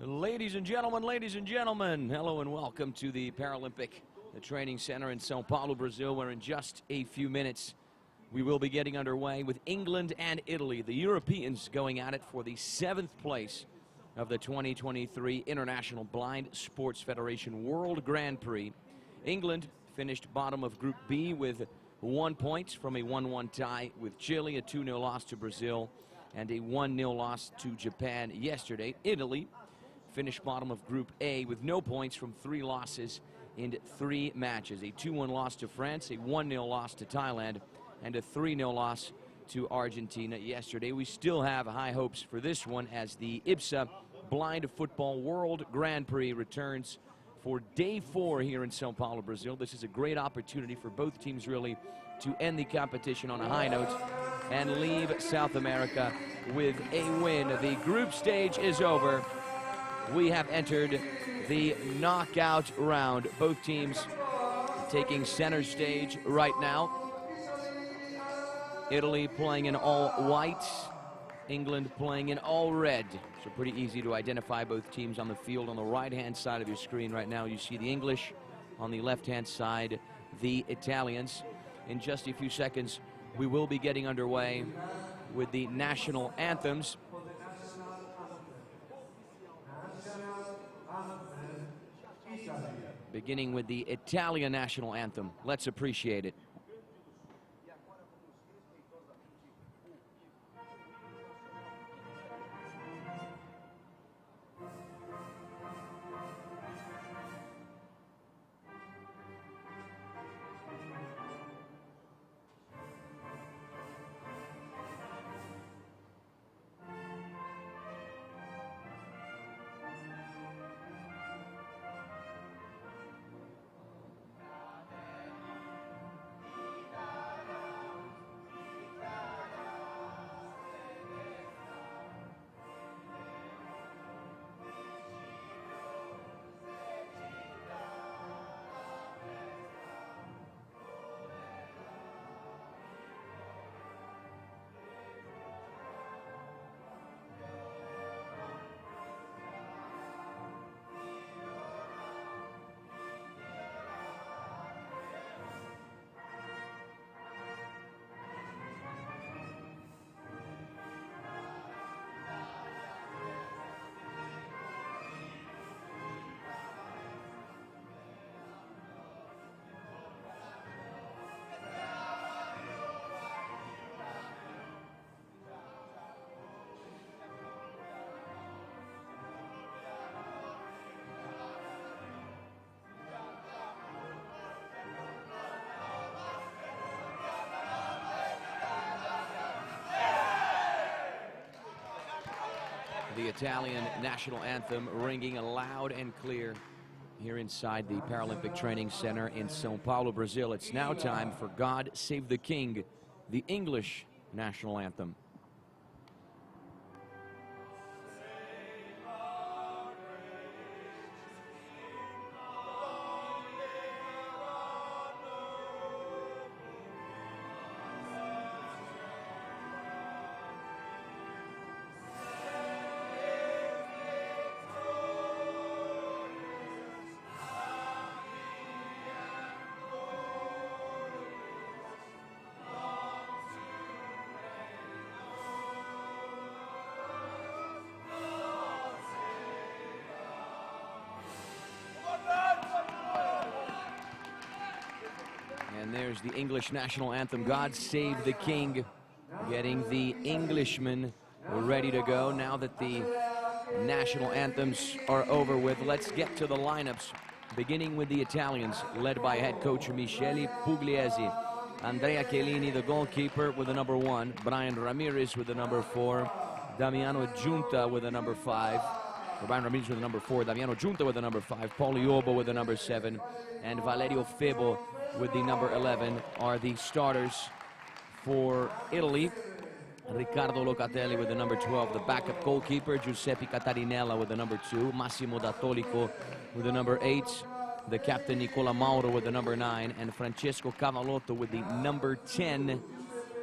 Ladies and gentlemen, hello and welcome to the Paralympic Training Centre in São Paulo, Brazil, where in just a few minutes we will be getting underway with England and Italy, the Europeans going at it for the 7th place of the 2023 International Blind Sports Federation World Grand Prix. England finished bottom of Group B with 1 point from a 1-1 tie with Chile, a 2-0 loss to Brazil, and a 1-0 loss to Japan yesterday. Italy finished bottom of Group A with no points from 3 losses in 3 matches. A 2-1 loss to France, a 1-0 loss to Thailand, and a 3-0 loss to Argentina yesterday. We still have high hopes for this one as the IBSA Blind Football World Grand Prix returns for day 4 here in São Paulo, Brazil. This is a great opportunity for both teams really to end the competition on a high note and leave South America with a win. The group stage is over. We have entered the knockout round. Both teams taking center stage right now. Italy playing in all white, England playing in all red. So pretty easy to identify both teams on the field. On the right-hand side of your screen right now, you see the English. On the left-hand side, the Italians. In just a few seconds, we will be getting underway with the national anthems. Beginning with the Italian national anthem. Let's appreciate it. The Italian national anthem ringing loud and clear here inside the Paralympic Training Centre in São Paulo, Brazil. It's now time for God Save the King, the English national anthem. And there's the English national anthem, God Save the King, getting the Englishmen ready to go. Now that the national anthems are over with, let's get to the lineups, beginning with the Italians, led by head coach Michele Pugliese. Andrea Chiellini, the goalkeeper, with the number 1. Brian Ramirez with the number 4. Damiano Giunta with the number 5. Brian Ramirez with the number 4. Damiano Giunta with the number 5. Paul Iobo with the number 7. And Valerio Febo with the number 11 are the starters for Italy. Riccardo Locatelli with the number 12, the backup goalkeeper, Giuseppe Catarinella with the number 2, Massimo D'Attolico with the number 8, the captain Nicola Mauro with the number 9, and Francesco Cavallotto with the number 10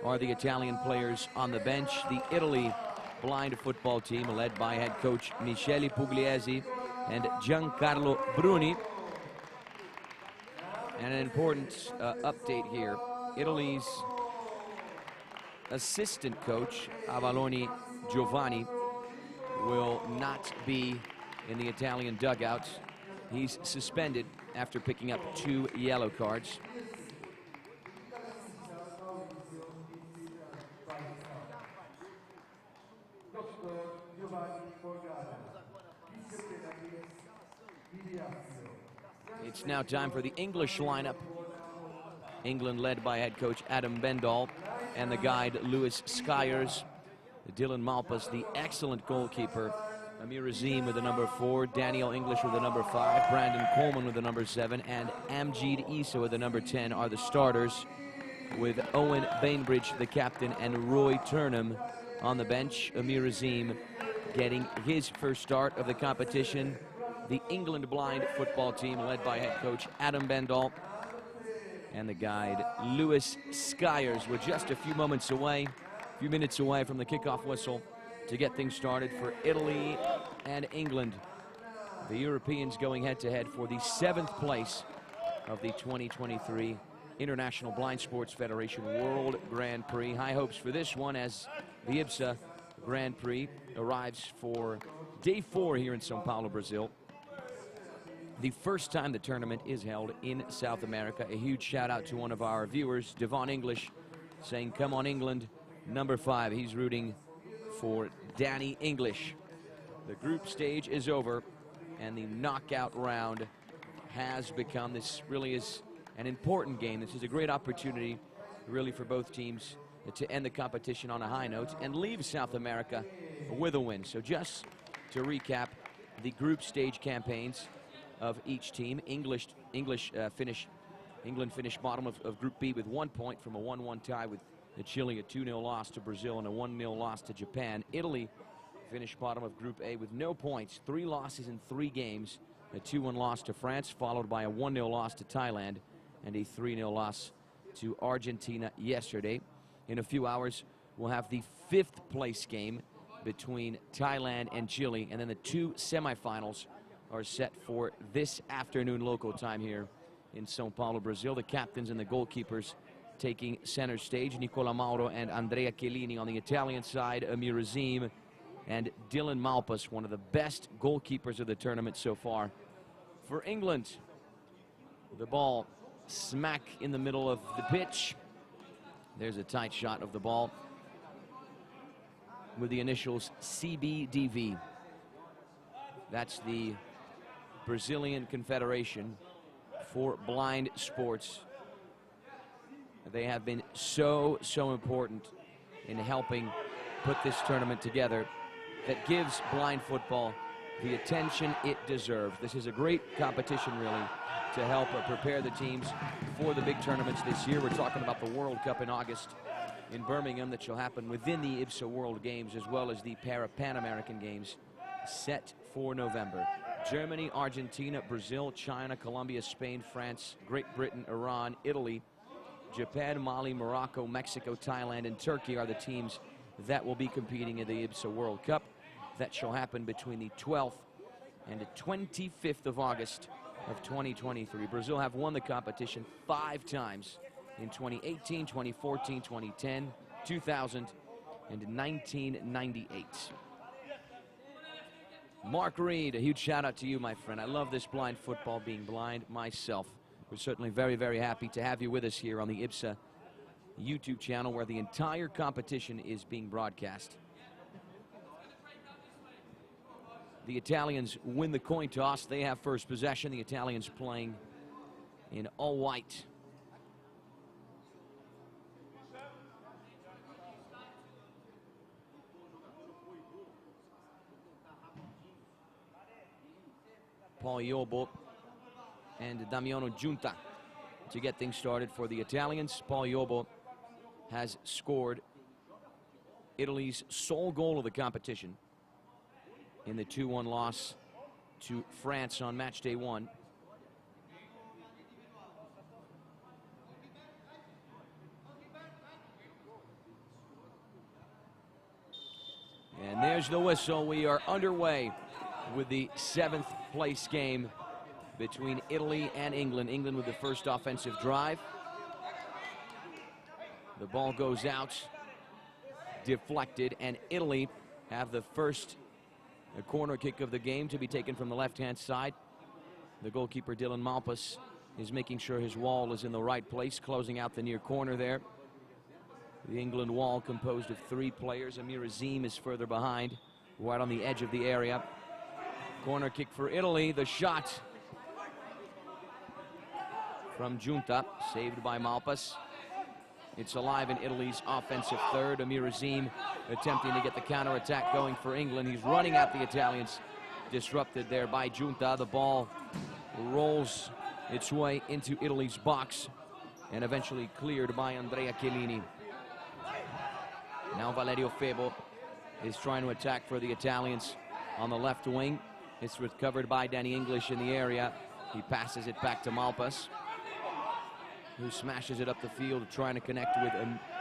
are the Italian players on the bench. The Italy blind football team led by head coach Michele Pugliese and Giancarlo Bruni. And an important update here. Italy's assistant coach, Avaloni Giovanni, will not be in the Italian dugout. He's suspended after picking up 2 yellow cards. It's now time for the English lineup. England led by head coach Adam Bendall and the guide Lewis Skyers. Dylan Malpas, the excellent goalkeeper. Amir Azim with the number 4, Daniel English with the number 5, Brandon Coleman with the number 7, and Amjid Issa with the number 10 are the starters, with Owen Bainbridge, the captain, and Roy Turnham on the bench. Amir Azim getting his first start of the competition. The England blind football team led by head coach Adam Bendall and the guide Lewis Skyers. We're just a few minutes away from the kickoff whistle to get things started for Italy and England. The Europeans going head-to-head for the 7th place of the 2023 International Blind Sports Federation World Grand Prix. High hopes for this one as the IBSA Grand Prix arrives for day 4 here in São Paulo, Brazil. The first time the tournament is held in South America. A huge shout out to one of our viewers, Devon English, saying, "Come on, England." Number 5, he's rooting for Danny English. The group stage is over, and the knockout round has begun. This really is an important game. This is a great opportunity, really, for both teams to end the competition on a high note and leave South America with a win. So just to recap the group stage campaigns of each team. England finished bottom of Group B with 1 point from a 1-1 tie with Chile, a 2-0 loss to Brazil, and a 1-0 loss to Japan. Italy finished bottom of Group A with no points, 3 losses in 3 games, a 2-1 loss to France, followed by a 1-0 loss to Thailand, and a 3-0 loss to Argentina yesterday. In a few hours, we'll have the 5th place game between Thailand and Chile, and then the 2 semifinals are set for this afternoon local time here in São Paulo, Brazil. The captains and the goalkeepers taking center stage. Nicola Mauro and Andrea Chiellini on the Italian side. Amir Azim and Dylan Malpas, one of the best goalkeepers of the tournament so far. For England, the ball smack in the middle of the pitch. There's a tight shot of the ball with the initials CBDV. That's the Brazilian Confederation for Blind Sports. They have been so important in helping put this tournament together that gives blind football the attention it deserves. This is a great competition, really, to help prepare the teams for the big tournaments this year. We're talking about the World Cup in August in Birmingham that shall happen within the IBSA World Games, as well as the Pan American Games set for November. Germany, Argentina, Brazil, China, Colombia, Spain, France, Great Britain, Iran, Italy, Japan, Mali, Morocco, Mexico, Thailand, and Turkey are the teams that will be competing in the IBSA World Cup. That shall happen between the 12th and the 25th of August of 2023. Brazil have won the competition 5 times in 2018, 2014, 2010, 2000, and 1998. Mark Reed, a huge shout out to you, my friend. I love this blind football, being blind myself. We're certainly very happy to have you with us here on the IBSA YouTube channel, where the entire competition is being broadcast. The Italians win the coin toss. They have first possession. The Italians playing in all white. Paul Yobo and Damiano Giunta to get things started for the Italians. Paul Yobo has scored Italy's sole goal of the competition in the 2-1 loss to France on match day 1. And there's the whistle. We are underway with the 7th place game between Italy and England. England with the first offensive drive. The ball goes out, deflected, and Italy have the first corner kick of the game to be taken from the left-hand side. The goalkeeper, Dylan Malpas, is making sure his wall is in the right place, closing out the near corner there. The England wall composed of 3 players. Amir Azim is further behind, right on the edge of the area. Corner kick for Italy. The shot from Giunta, saved by Malpas. It's alive in Italy's offensive third. Amir Azim attempting to get the counter-attack going for England. He's running at the Italians, disrupted there by Giunta. The ball rolls its way into Italy's box and eventually cleared by Andrea Chiellini. Now Valerio Febo is trying to attack for the Italians on the left wing. It's recovered by Danny English in the area. He passes it back to Malpas, who smashes it up the field, trying to connect with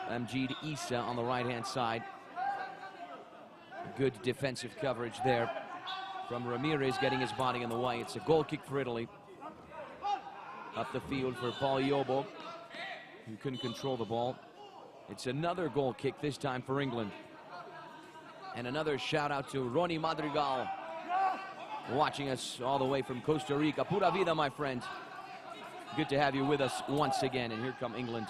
Amjid Issa on the right-hand side. Good defensive coverage there from Ramirez, getting his body in the way. It's a goal kick for Italy. Up the field for Paul Yobo, who couldn't control the ball. It's another goal kick, this time for England. And another shout out to Ronnie Madrigal, watching us all the way from Costa Rica. Pura vida, my friend. Good to have you with us once again. And here come England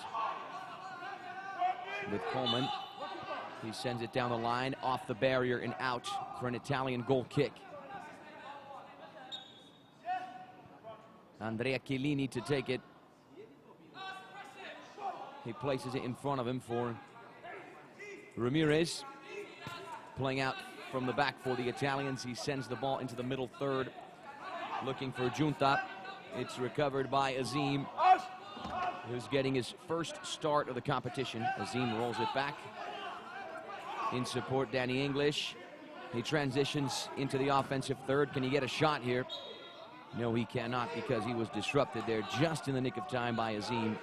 with Coleman. He sends it down the line, off the barrier and out for an Italian goal kick. Andrea Chiellini to take it. He places it in front of him for Ramirez. Playing out from the back for the Italians. He sends the ball into the middle third, looking for Giunta. It's recovered by Azim, who's getting his first start of the competition. Azim rolls it back. In support, Danny English. He transitions into the offensive third. Can he get a shot here? No, he cannot, because he was disrupted there just in the nick of time by Azim.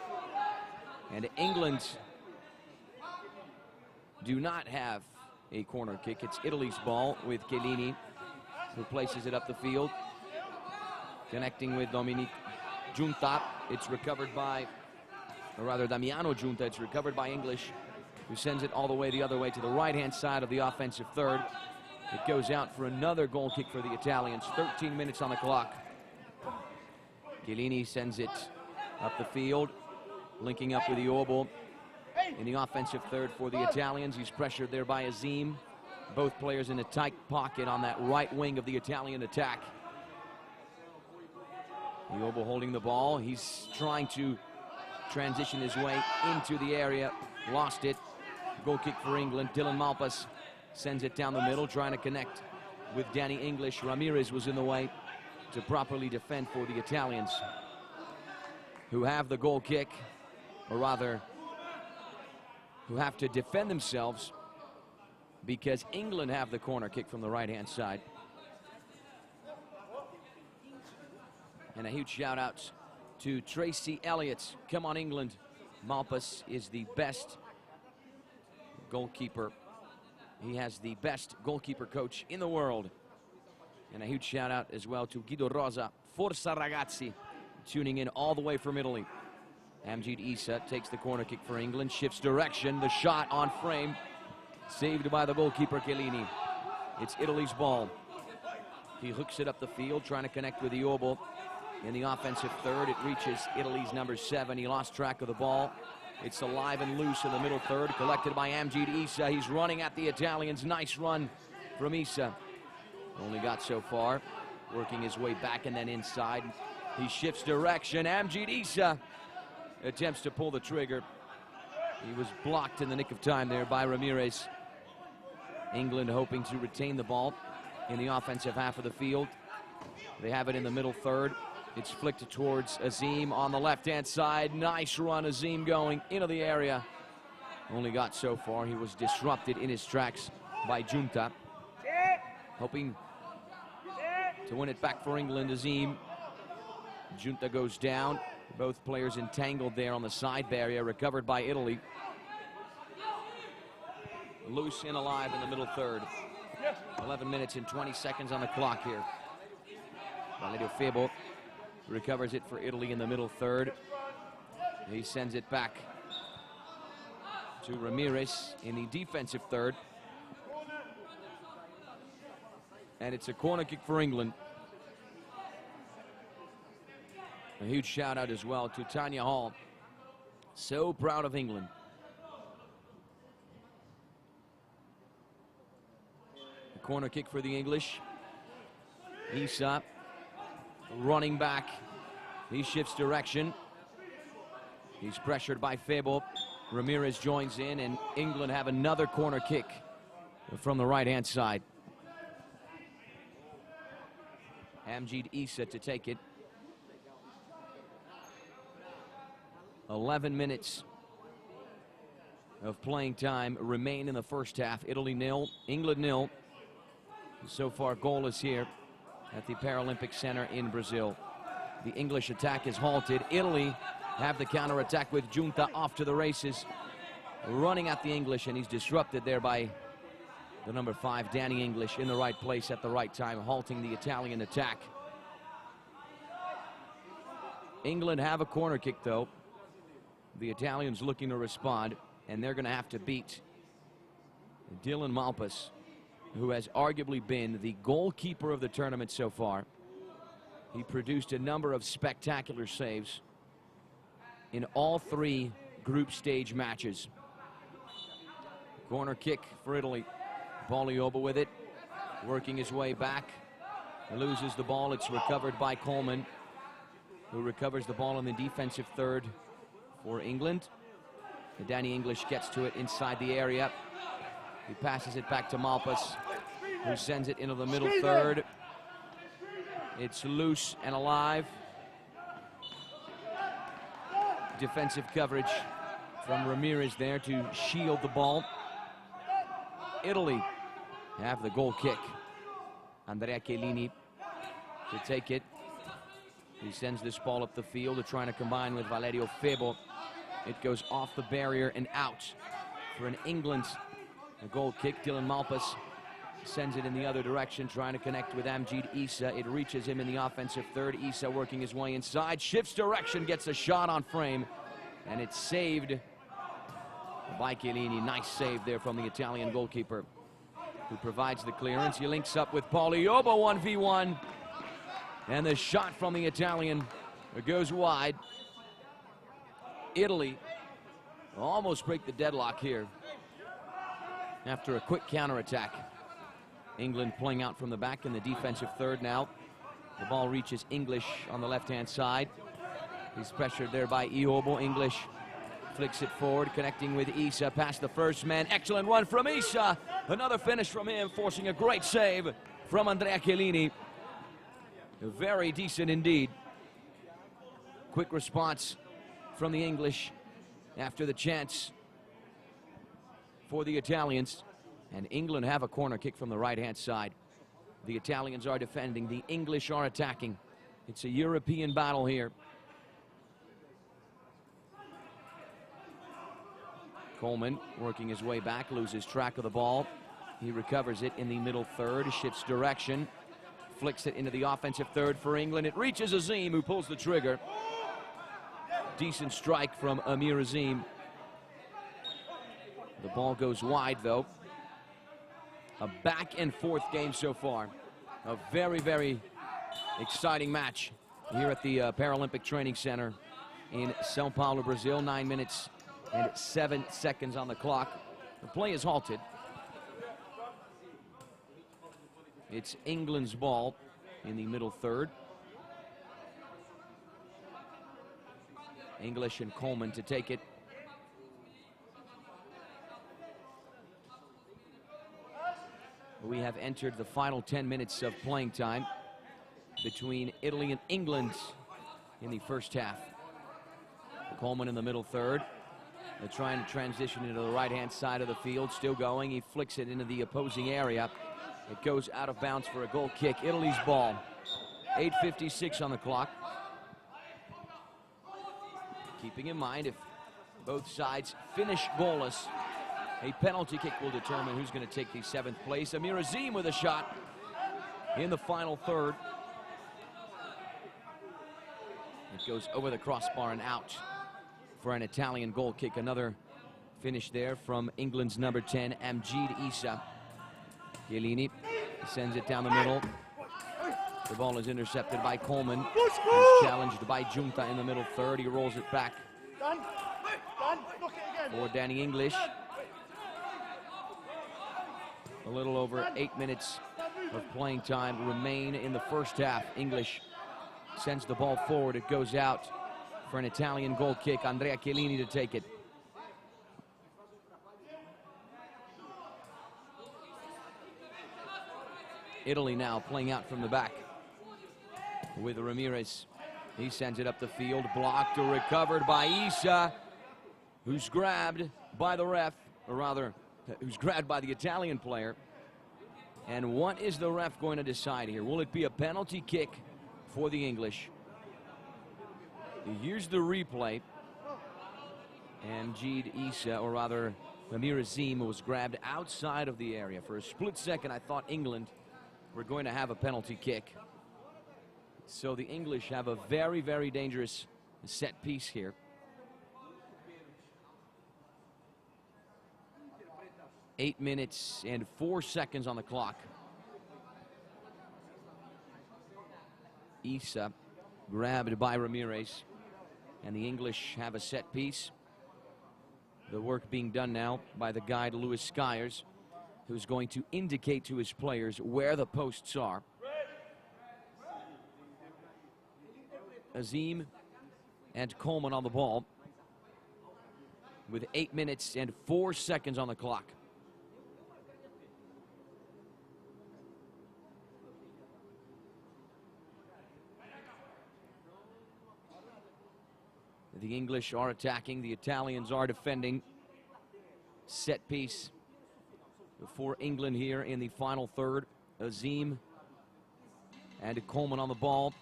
And England do not have a corner kick. It's Italy's ball with Chiellini, who places it up the field, connecting with Dominic Giunta. It's recovered by, or rather Damiano Giunta. It's recovered by English, who sends it all the way the other way to the right-hand side of the offensive third. It goes out for another goal kick for the Italians. 13 minutes on the clock. Chiellini sends it up the field, linking up with Iobo in the offensive third for the Italians. He's pressured there by Azim. Both players in a tight pocket on that right wing of the Italian attack. Iobo holding the ball. He's trying to transition his way into the area. Lost it. Goal kick for England. Dylan Malpas sends it down the middle, trying to connect with Danny English. Ramirez was in the way to properly defend for the Italians, who have the goal kick, or rather, who have to defend themselves because England have the corner kick from the right-hand side. And a huge shout out to Tracy Elliott. Come on, England. Malpas is the best goalkeeper. He has the best goalkeeper coach in the world. And a huge shout out as well to Guido Rosa. Forza ragazzi, tuning in all the way from Italy. Amjid Issa takes the corner kick for England, shifts direction, the shot on frame, saved by the goalkeeper Chiellini. It's Italy's ball. He hooks it up the field, trying to connect with Iobo in the offensive third. It reaches Italy's number 7. He lost track of the ball. It's alive and loose in the middle third, collected by Amjid Issa. He's running at the Italians. Nice run from Issa. Only got so far, working his way back and then inside. He shifts direction. Amjid Issa attempts to pull the trigger. He was blocked in the nick of time there by Ramirez. England hoping to retain the ball in the offensive half of the field. They have it in the middle third. It's flicked towards Azim on the left-hand side. Nice run, Azim going into the area. Only got so far. He was disrupted in his tracks by Giunta. Hoping to win it back for England. Azim. Giunta goes down. Both players entangled there on the side barrier. Recovered by Italy. Loose and alive in the middle third. 11 minutes and 20 seconds on the clock here. Valerio Febo recovers it for Italy in the middle third. He sends it back to Ramirez in the defensive third. And it's a corner kick for England. A huge shout out as well to Tanya Hall. So proud of England. A corner kick for the English. IBSA running back. He shifts direction. He's pressured by Febo. Ramirez joins in, and England have another corner kick from the right-hand side. Amjid Issa to take it. 11 minutes of playing time remain in the first half. Italy 0, England 0. So far goalless here at the Paralympic Centre in Brazil. The English attack is halted. Italy have the counter-attack with Giunta off to the races, running at the English, and he's disrupted there by the number 5, Danny English, in the right place at the right time, halting the Italian attack. England have a corner kick, though. The Italians looking to respond, and they're going to have to beat Dylan Malpas, who has arguably been the goalkeeper of the tournament so far. He produced a number of spectacular saves in all 3 group stage matches. Corner kick for Italy. Pagliobba with it, working his way back. Loses the ball. It's recovered by Coleman, who recovers the ball in the defensive third for England. And Danny English gets to it inside the area. He passes it back to Malpas, who sends it into the middle third. It's loose and alive. Defensive coverage from Ramirez there to shield the ball. Italy have the goal kick. Andrea Chiellini to take it. He sends this ball up the field to try to combine with Valerio Febo. It goes off the barrier and out for an England goal kick. Dylan Malpas sends it in the other direction, trying to connect with Amjid Issa. It reaches him in the offensive third. Issa working his way inside, shifts direction, gets a shot on frame, and it's saved by Chiellini. Nice save there from the Italian goalkeeper, who provides the clearance. He links up with Pagliobba 1v1, and the shot from the Italian goes wide. Italy almost break the deadlock here after a quick counterattack. England playing out from the back in the defensive third now. The ball reaches English on the left-hand side. He's pressured there by Iobo. English flicks it forward, connecting with Issa past the first man. Excellent run from Issa. Another finish from him, forcing a great save from Andrea Chiellini. Very decent indeed. Quick response from the English after the chance for the Italians. And England have a corner kick from the right-hand side. The Italians are defending. The English are attacking. It's a European battle here. Coleman working his way back, loses track of the ball. He recovers it in the middle third, shifts direction, flicks it into the offensive third for England. It reaches Azim, who pulls the trigger. Decent strike from Amir Azim. The ball goes wide, though. A back and forth game so far. A very, very exciting match here at the Paralympic Training Centre in São Paulo, Brazil. 9 minutes and 7 seconds on the clock. The play is halted. It's England's ball in the middle third. English and Coleman to take it. We have entered the final 10 minutes of playing time between Italy and England in the first half. Coleman in the middle third. They're trying to transition into the right-hand side of the field. Still going. He flicks it into the opposing area. It goes out of bounds for a goal kick. Italy's ball. 8:56 on the clock. Keeping in mind, if both sides finish goalless A penalty kick will determine who's going to take the 7th place. Amir Azim with a shot in the final third. It goes over the crossbar and out for an Italian goal kick. Another finish there from England's number 10, Amjid Issa. Chiellini sends it down the middle. The ball is intercepted by Coleman. He's challenged by Junta in the middle third. He rolls it back for Danny English. A little over 8 minutes of playing time remain in the first half. English sends the ball forward. It goes out for an Italian goal kick. Andrea Chiellini to take it. Italy now playing out from the back with Ramirez. He sends it up the field, blocked or recovered by Issa, who's grabbed by the ref, or rather, who's grabbed by the Italian player. And what is the ref going to decide here? Will it be a penalty kick for the English? Here's the replay. Amjid Issa, or rather, Amir Azim, was grabbed outside of the area. For a split second, I thought England were going to have a penalty kick. So the English have a very, very dangerous set piece here. Eight minutes and 4 seconds on the clock. Issa grabbed by Ramirez, and the English have a set piece. The work being done now by the guide Louis Skyers, who's going to indicate to his players where the posts are. Azim and Coleman on the ball with 8 minutes and 4 seconds on the clock. The English are attacking, the Italians are defending. Set piece for England here in the final third. Azim and Coleman on the ball.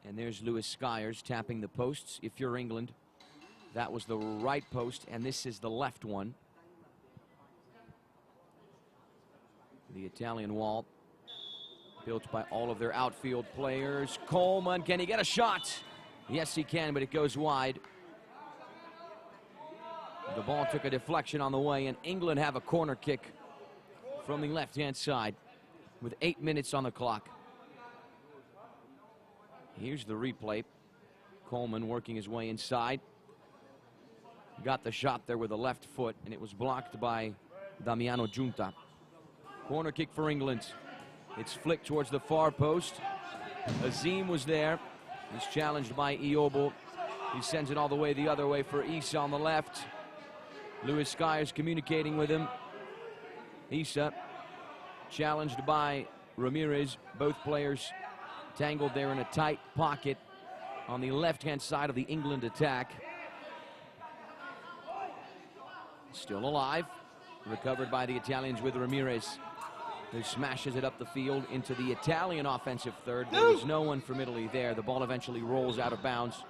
And there's Louis Skyers tapping the posts. If you're England, that was the right post, and this is the left one. The Italian wall built by all of their outfield players. Coleman, can he get a shot? Yes, he can, but it goes wide. The ball took a deflection on the way, and England have a corner kick from the left-hand side with 8 minutes on the clock. Here's the replay. Coleman working his way inside. Got the shot there with the left foot, and it was blocked by Damiano Giunta. Corner kick for England. It's flicked towards the far post. Azim was there. He's challenged by Iobo. He sends it all the way the other way for Issa on the left. Louis Skyers communicating with him. Issa challenged by Ramirez. Both players tangled there in a tight pocket on the left-hand side of the England attack. Still alive. Recovered by the Italians with Ramirez, who smashes it up the field into the Italian offensive third. There was no one from Italy there. The ball eventually rolls out of bounds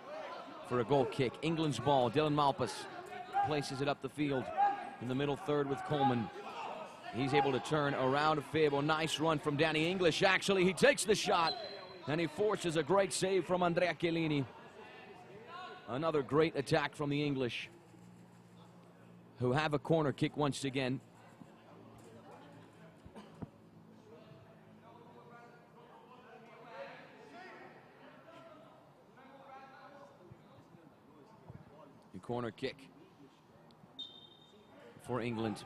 for a goal kick. England's ball. Dylan Malpas places it up the field in the middle third with Coleman. He's able to turn around Febo. Nice run from Danny English. Actually, he takes the shot, and he forces a great save from Andrea Chiellini. Another great attack from the English, who have a corner kick once again. The corner kick for England.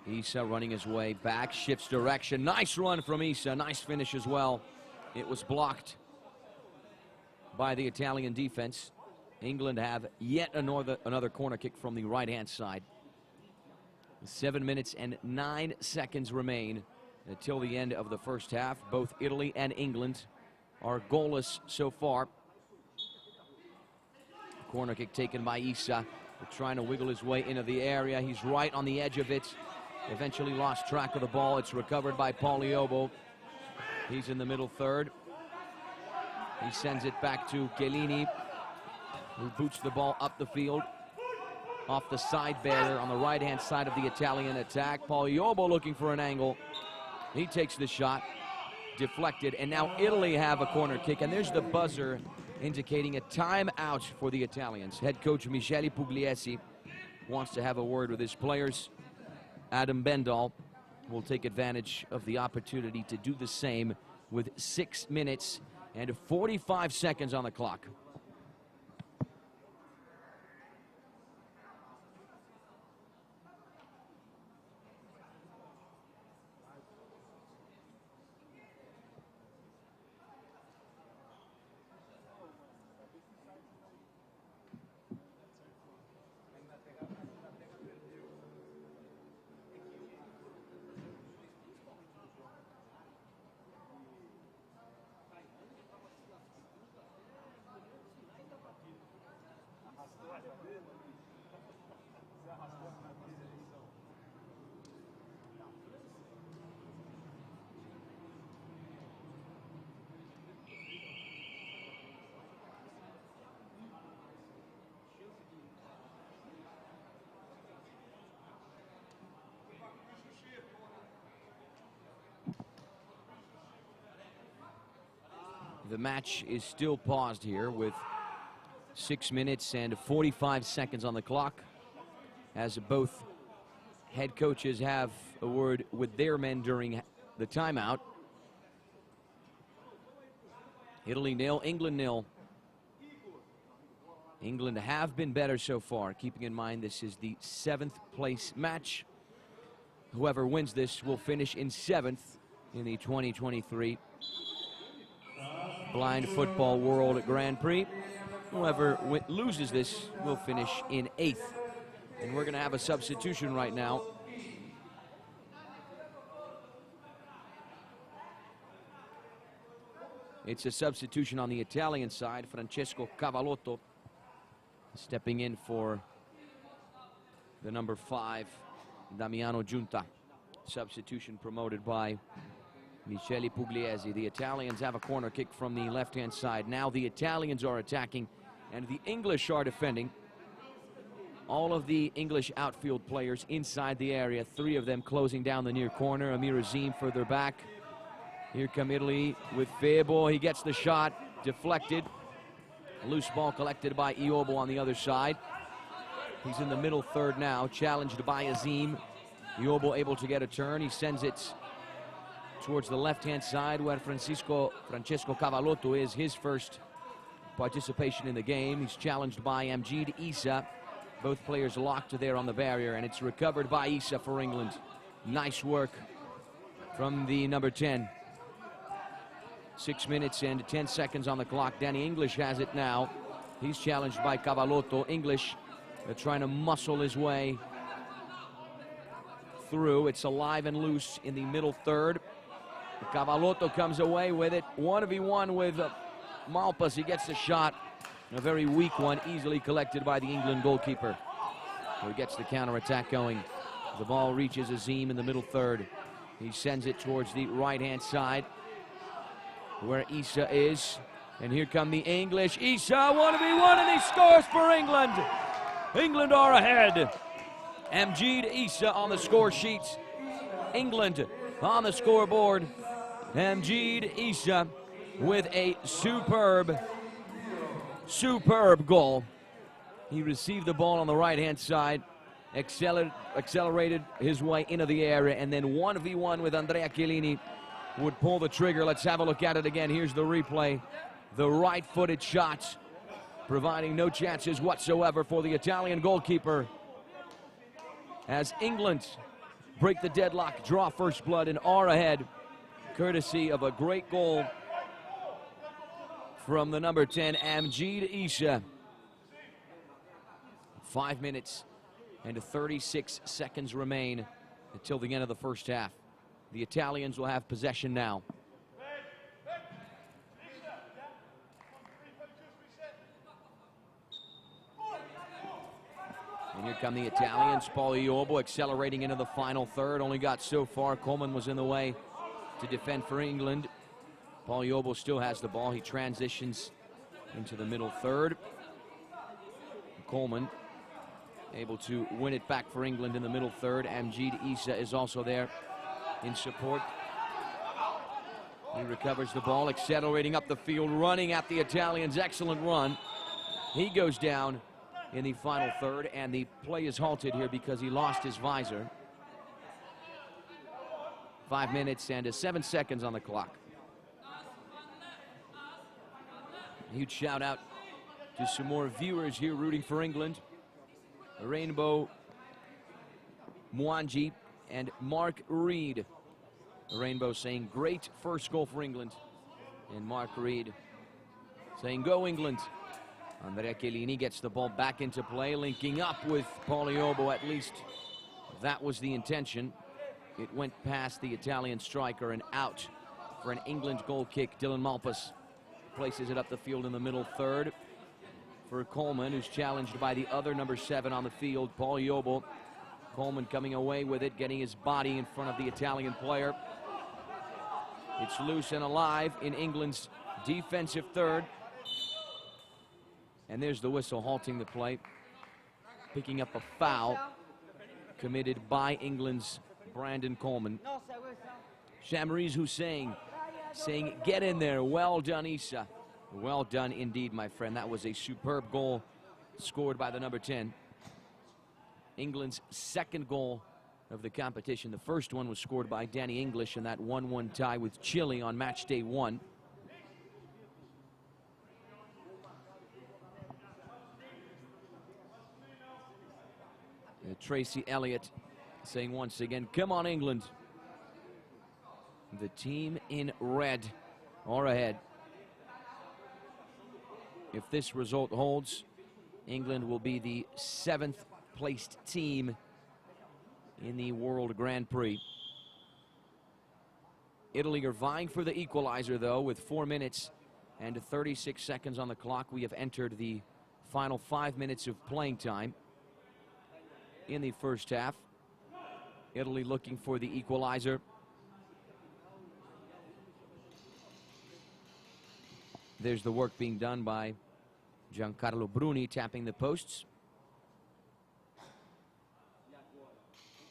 Issa running his way back, shifts direction. Nice run from Issa, nice finish as well. It was blocked by the Italian defense. England have yet another corner kick from the right-hand side. 7 minutes and 9 seconds remain until the end of the first half. Both Italy and England are goalless so far. Corner kick taken by Issa. Trying to wiggle his way into the area. He's right on the edge of it. Eventually lost track of the ball. It's recovered by Paul Iobo. He's in the middle third. He sends it back to Chiellini, who boots the ball up the field. off the side barrier on the right-hand side of the Italian attack. Paul Iobo looking for an angle. He takes the shot, deflected, and now Italy have a corner kick, and there's the buzzer indicating a timeout for the Italians. Head coach Michele Pugliese wants to have a word with his players. Adam Bendal will take advantage of the opportunity to do the same with 6 minutes and 45 seconds on the clock. The match is still paused here with 6 minutes and 45 seconds on the clock, as both head coaches have a word with their men during the timeout. Italy 0, England 0. England have been better so far, keeping in mind this is the 7th place match. Whoever wins this will finish in 7th in the 2023 Blind Football World Grand Prix. Whoever loses this will finish in 8th. And we're going to have a substitution right now. It's a substitution on the Italian side. Francesco Cavallotto stepping in for the number 5, Damiano Giunta. Substitution promoted by Michele Pugliese. The Italians have a corner kick from the left-hand side. Now the Italians are attacking and the English are defending. All of the English outfield players inside the area, 3 of them closing down the near corner. Amir Azim further back. Here come Italy with Febo. He gets the shot, deflected. Loose ball collected by Iobo on the other side. He's in the middle third now, challenged by Azim. Iobo able to get a turn. He sends it towards the left-hand side where Francesco Cavallotto is, his first participation in the game. He's challenged by Amjid Issa. Both players locked there on the barrier, and it's recovered by Issa for England. Nice work from the number 10. 6 minutes and 10 seconds on the clock. Danny English has it now. He's challenged by Cavallotto. English trying to muscle his way through. It's alive and loose in the middle third. Cavallotto comes away with it. 1v1 with Malpas. He gets the shot. A very weak one, easily collected by the England goalkeeper, who gets the counterattack going. The ball reaches Azim in the middle third. He sends it towards the right-hand side where Issa is. And here come the English. Issa, 1v1, and he scores for England. England are ahead. Amjid Issa on the score sheet. England on the scoreboard. Amjid Issa with a superb goal. He received the ball on the right-hand side, accelerated his way into the area, and then 1v1 with Andrea Chiellini would pull the trigger. Let's have a look at it again. Here's the replay. The right-footed shot, providing no chances whatsoever for the Italian goalkeeper, as England break the deadlock, draw first blood, and are ahead, courtesy of a great goal from the number 10, Amjid Issa. 5 minutes and 36 seconds remain until the end of the first half. The Italians will have possession now. And here come the Italians. Paul Iobo accelerating into the final third. Only got so far. Coleman was in the way to defend for England. Paul Iobo still has the ball. He transitions into the middle third. Coleman able to win it back for England in the middle third. Amjid Issa is also there in support. He recovers the ball, accelerating up the field, running at the Italians. Excellent run. He goes down in the final third, and the play is halted here because he lost his visor. 5 minutes and 7 seconds on the clock. Huge shout out to some more viewers here rooting for England. Rainbow Mwanji and Mark Reed. Rainbow saying great first goal for England. And Mark Reed saying go England. Andrea Chiellini gets the ball back into play, linking up with Pogliobo. At least that was the intention. It went past the Italian striker and out for an England goal kick. Dylan Malpas places it up the field in the middle third for Coleman, who's challenged by the other number 7 on the field, Pogliobo. Coleman coming away with it, getting his body in front of the Italian player. It's loose and alive in England's defensive third. And there's the whistle halting the play, picking up a foul committed by England's Brandon Coleman. Shamriz Hussein saying get in there. Well done, Issa. Well done indeed, my friend. That was a superb goal scored by the number 10. England's second goal of the competition. The first one was scored by Danny English in that 1-1 tie with Chile on match day 1. Tracy Elliott saying once again, come on England. The team in red are ahead. If this result holds, England will be the 7th placed team in the World Grand Prix. Italy are vying for the equalizer, though, with 4 minutes and 36 seconds on the clock. We have entered the final 5 minutes of playing time in the first half. Italy looking for the equalizer. There's the work being done by Giancarlo Bruni, tapping the posts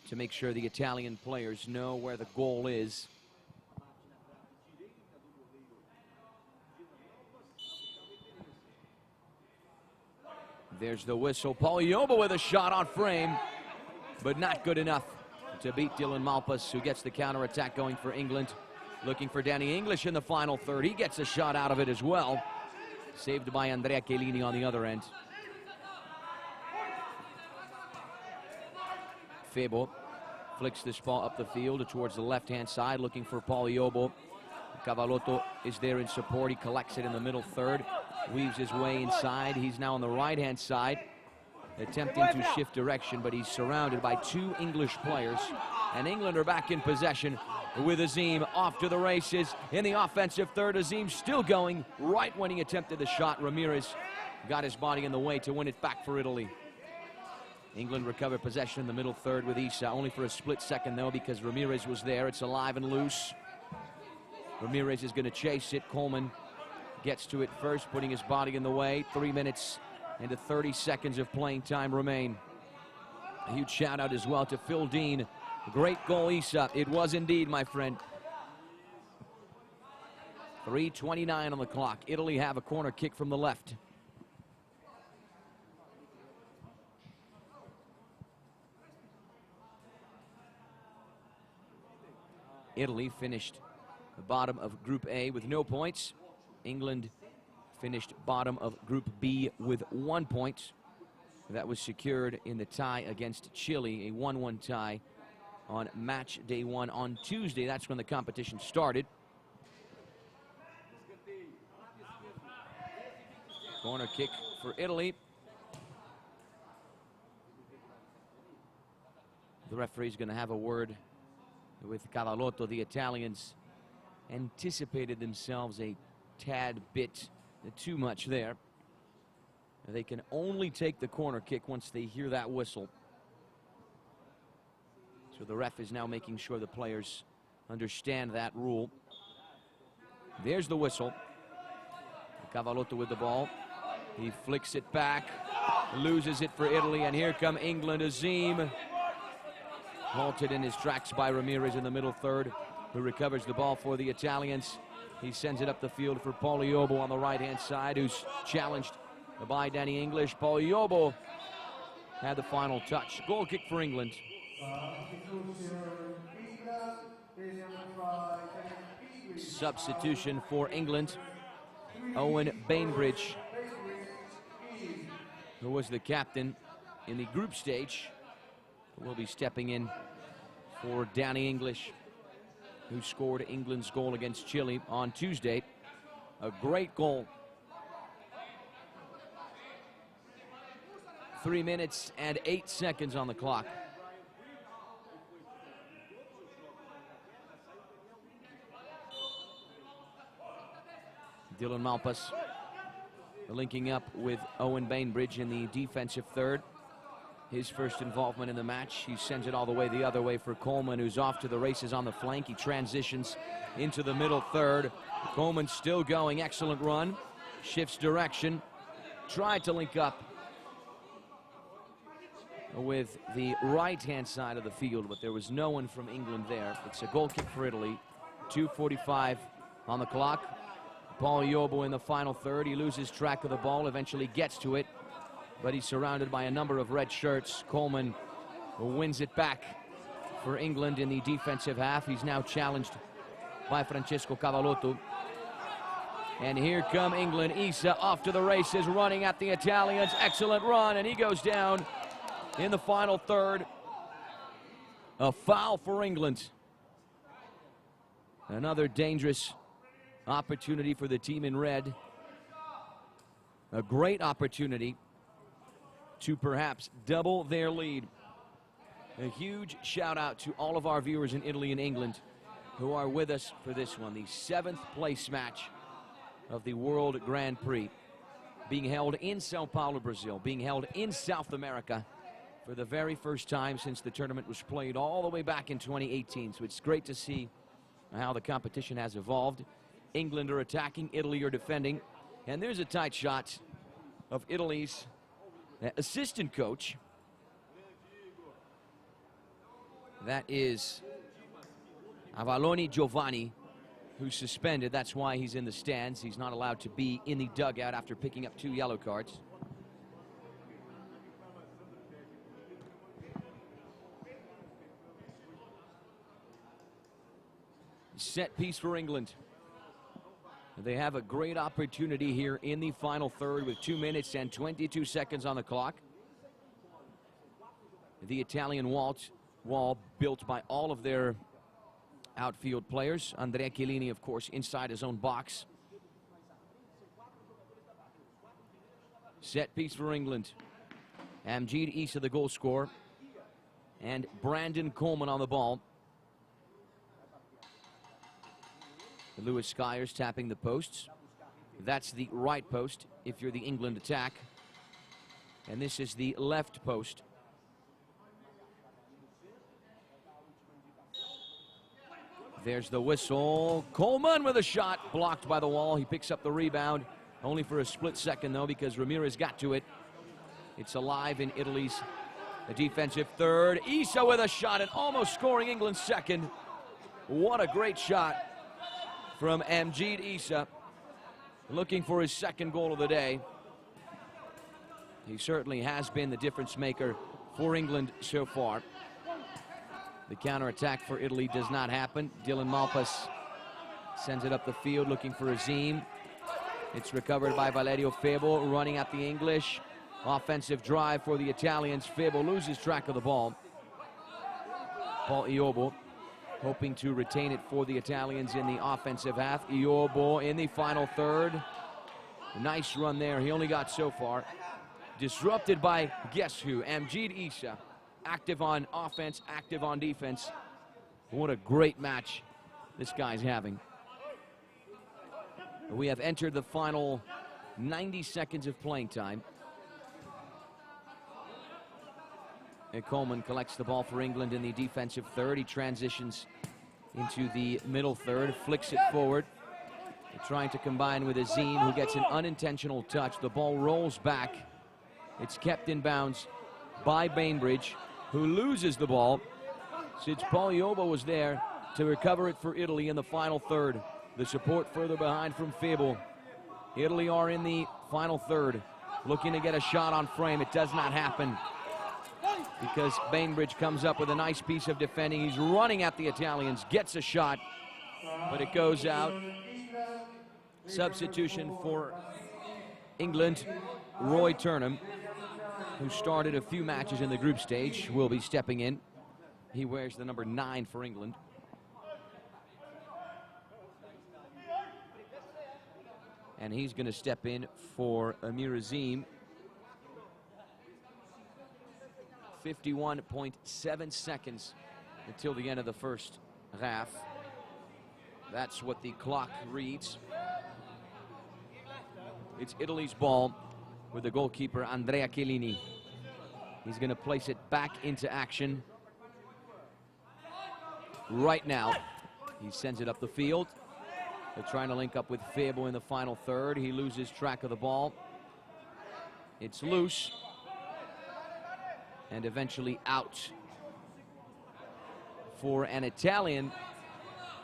to make sure the Italian players know where the goal is. There's the whistle. Pogliobo with a shot on frame, but not good enough to beat Dylan Malpas, who gets the counterattack going for England. Looking for Danny English in the final third. He gets a shot out of it as well. Saved by Andrea Chiellini on the other end. Febo flicks this ball up the field towards the left-hand side, looking for Pogliobo. Cavallotto is there in support. He collects it in the middle third, weaves his way inside. He's now on the right-hand side, attempting to shift direction, but he's surrounded by 2 English players. And England are back in possession with Azim off to the races in the offensive third. Azim still going right when he attempted the shot. Ramirez got his body in the way to win it back for Italy. England recovered possession in the middle third with Issa, only for a split second though, because Ramirez was there. It's alive and loose. Ramirez is going to chase it. Coleman gets to it first, putting his body in the way. 3 minutes and 30 seconds of playing time remain. A huge shout out as well to Phil Dean. Great goal, Issa. It was indeed, my friend. 3:29 on the clock. Italy have a corner kick from the left. Italy finished the bottom of Group A with no points. England finished bottom of Group B with 1 point. That was secured in the tie against Chile, a 1-1 tie on match day 1 on Tuesday. That's when the competition started. Corner kick for Italy. The referee's going to have a word with Cavallotto. The Italians anticipated themselves a tad bit too much there. They can only take the corner kick once they hear that whistle. So the ref is now making sure the players understand that rule. There's the whistle. Cavallotto with the ball. He flicks it back. loses it for Italy, and here come England. Azim halted in his tracks by Ramirez in the middle third, who recovers the ball for the Italians. He sends it up the field for Paul Iobo on the right-hand side, who's challenged by Danny English. Paul Iobo had the final touch. Goal kick for England. Substitution for England. Owen Bainbridge, who was the captain in the group stage, will be stepping in for Danny English, who scored England's goal against Chile on Tuesday. A great goal. 3 minutes and 8 seconds on the clock. Dylan Malpas linking up with Owen Bainbridge in the defensive third. His first involvement in the match. He sends it all the way the other way for Coleman, who's off to the races on the flank. He transitions into the middle third. Coleman still going. Excellent run. Shifts direction. Tried to link up with the right-hand side of the field, but there was no one from England there. It's a goal kick for Italy. 2:45 on the clock. Paul Iobo in the final third. He loses track of the ball, eventually gets to it, but he's surrounded by a number of red shirts. Coleman wins it back for England in the defensive half. He's now challenged by Francesco Cavalotto. And here come England. Issa off to the races, running at the Italians. Excellent run, and he goes down in the final third. A foul for England. Another dangerous opportunity for the team in red. A great opportunity to perhaps double their lead. A huge shout out to all of our viewers in Italy and England who are with us for this one, the 7th place match of the World Grand Prix, being held in São Paulo, Brazil, being held in South America for the very first time since the tournament was played all the way back in 2018. So it's great to see how the competition has evolved. England are attacking, Italy are defending, and there's a tight shot of Italy's assistant coach. That is Avallone Giovanni, who's suspended. That's why he's in the stands. He's not allowed to be in the dugout after picking up 2 yellow cards. Set piece for England. They have a great opportunity here in the final third with 2 minutes and 22 seconds on the clock. The Italian wall built by all of their outfield players. Andrea Chiellini, of course, inside his own box. Set piece for England. Amjid Issa, the goal scorer, and Brandon Coleman on the ball. Lewis Skyers tapping the posts. That's the right post if you're the England attack. And this is the left post. There's the whistle. Coleman with a shot, blocked by the wall. He picks up the rebound, only for a split second though, because Ramirez got to it. It's alive in Italy's defensive third. Issa with a shot and almost scoring England's second. What a great shot from Amjid Issa, looking for his second goal of the day. He certainly has been the difference maker for England so far. The counterattack for Italy does not happen. Dylan Malpas sends it up the field looking for Azim. It's recovered by Valerio Febo, running at the English. Offensive drive for the Italians. Febo loses track of the ball. Paul Iobo hoping to retain it for the Italians in the offensive half. Iobo in the final third. Nice run there. He only got so far. Disrupted by guess who? Amjid Issa. Active on offense, active on defense. What a great match this guy's having. We have entered the final 90 seconds of playing time. And Coleman collects the ball for England in the defensive third. He transitions into the middle third, flicks it forward. They're trying to combine with Azim, who gets an unintentional touch. The ball rolls back It's kept in bounds by Bainbridge, who loses the ball. Since Pogliuolo was there to recover it for Italy in the final third. The support further behind from Fable. Italy are in the final third, looking to get a shot on frame. It does not happen because Bainbridge comes up with a nice piece of defending. He's running at the Italians, gets a shot, but it goes out. Substitution for England, Roy Turnham, who started a few matches in the group stage, will be stepping in. He wears the number 9 for England. And he's going to step in for Amir Azim. 51.7 seconds until the end of the first half. That's what the clock reads. It's Italy's ball with the goalkeeper Andrea Chiellini. He's going to place it back into action right now. He sends it up the field. They're trying to link up with Fable in the final third. He loses track of the ball. It's loose. And eventually out for an Italian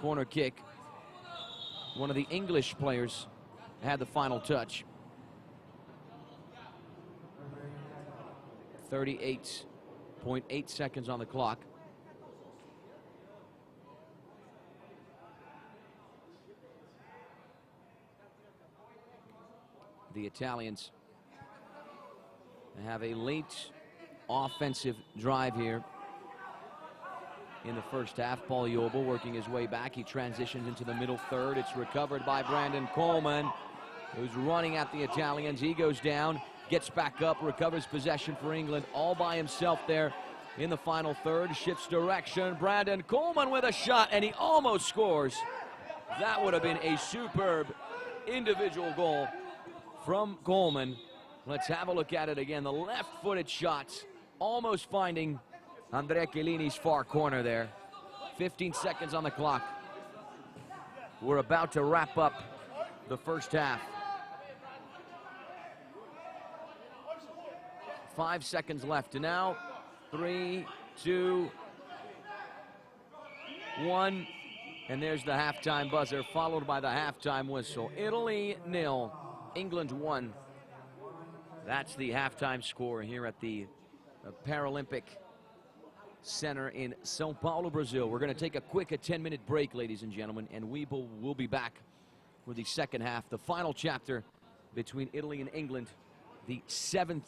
corner kick. One of the English players had the final touch. 38.8 seconds on the clock. The Italians have a late offensive drive here in the first half. Pogliuolo working his way back. He transitions into the middle third. It's recovered by Brandon Coleman, who's running at the Italians. He goes down, gets back up, recovers possession for England all by himself there in the final third. Shifts direction. Brandon Coleman with a shot, and he almost scores. That would have been a superb individual goal from Coleman. Let's have a look at it again. The left-footed shots almost finding Andrea Chiellini's far corner there. 15 seconds on the clock. We're about to wrap up the first half. 5 seconds left to now. 3, 2, 1. And there's the halftime buzzer, followed by the halftime whistle. Italy 0, England 1. That's the halftime score here at the Paralympic Center in São Paulo, Brazil. We're going to take a quick 10-minute break, ladies and gentlemen, and we'll be back for the second half, the final chapter between Italy and England, the 7th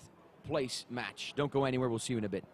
place match. Don't go anywhere. We'll see you in a bit.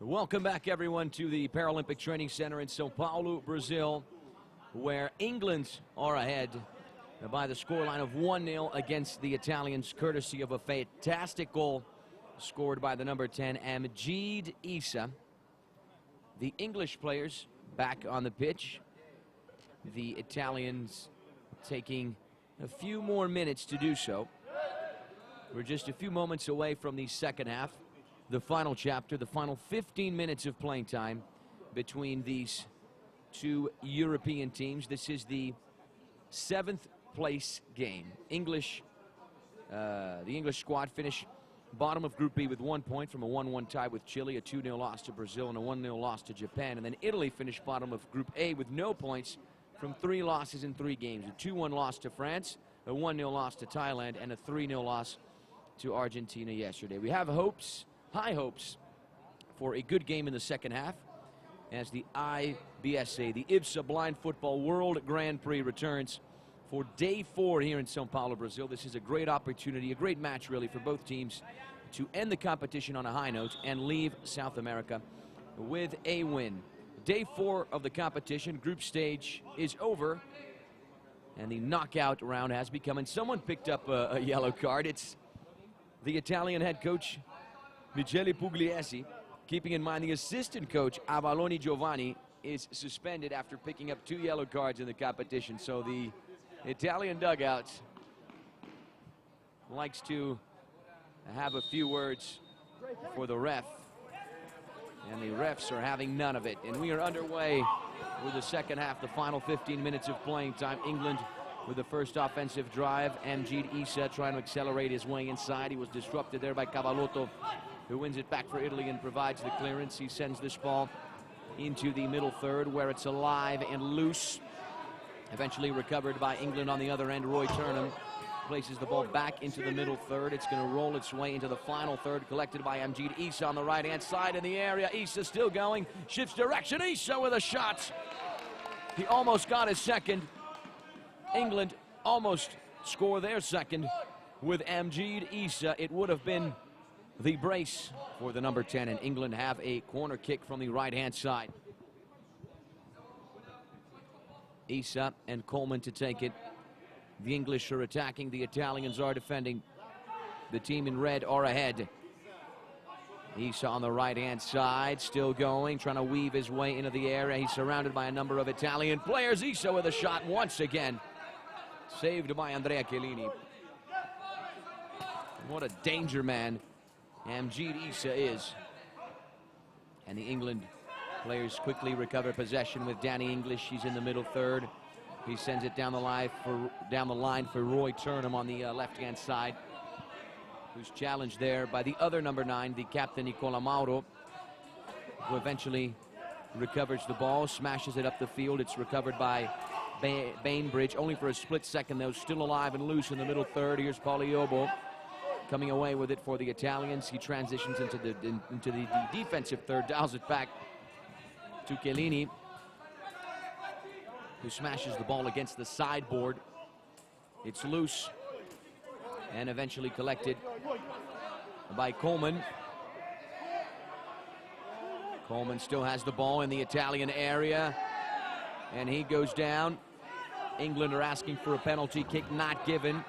Welcome back, everyone, to the Paralympic Training Centre in São Paulo, Brazil, where England are ahead by the scoreline of 1-0 against the Italians, courtesy of a fantastic goal scored by the number 10, Amjid Issa. The English players back on the pitch. The Italians taking a few more minutes to do so. We're just a few moments away from the second half, the final chapter, the final 15 minutes of playing time between these two European teams. This is the 7th place game. The English squad finished bottom of Group B with 1 point from a 1-1 tie with Chile, a 2-0 loss to Brazil, and a 1-0 loss to Japan. And then Italy finished bottom of Group A with no points from 3 losses in 3 games. A 2-1 loss to France, a 1-0 loss to Thailand, and a 3-0 loss to Argentina yesterday. We have hopes, high hopes, for a good game in the second half as the IBSA, the IBSA Blind Football World Grand Prix, returns for day 4 here in São Paulo, Brazil. This is a great opportunity, a great match really for both teams to end the competition on a high note and leave South America with a win. Day 4 of the competition, group stage is over, and the knockout round has begun. And someone picked up a yellow card. It's the Italian head coach, Michele Pugliese. Keeping in mind the assistant coach, Avalone Giovanni, is suspended after picking up 2 yellow cards in the competition. So the Italian dugout likes to have a few words for the ref. And the refs are having none of it. And we are underway with the second half, the final 15 minutes of playing time. England with the first offensive drive. Amjid Issa trying to accelerate his way inside. He was disrupted there by Cavallotto, who wins it back for Italy and provides the clearance. He sends this ball into the middle third, where it's alive and loose. Eventually recovered by England on the other end. Roy Turnham places the ball back into the middle third. It's going to roll its way into the final third, collected by Amjid Issa on the right-hand side in the area. Issa still going, shifts direction. Issa with a shot. He almost got his second. England almost score their second with Amjid Issa. It would have been the brace for the number 10, and England have a corner kick from the right-hand side. Issa and Coleman to take it. The English are attacking, the Italians are defending. The team in red are ahead. Issa on the right-hand side, still going, trying to weave his way into the area. He's surrounded by a number of Italian players. Issa with a shot once again. Saved by Andrea Chiellini. What a danger man Amjid Issa is. And the England players quickly recover possession with Danny English. He's in the middle third. He sends it down the line for Roy Turnham on the left-hand side, who's challenged there by the other number 9, the captain Nicola Mauro, who eventually recovers the ball, smashes it up the field. It's recovered by Bainbridge, only for a split second, though. Still alive and loose in the middle third. Here's Pogliobbo coming away with it for the Italians. He transitions into the defensive third, dials it back to Chiellini, who smashes the ball against the sideboard. It's loose and eventually collected by Coleman. Coleman still has the ball in the Italian area, and he goes down. England are asking for a penalty kick, not given.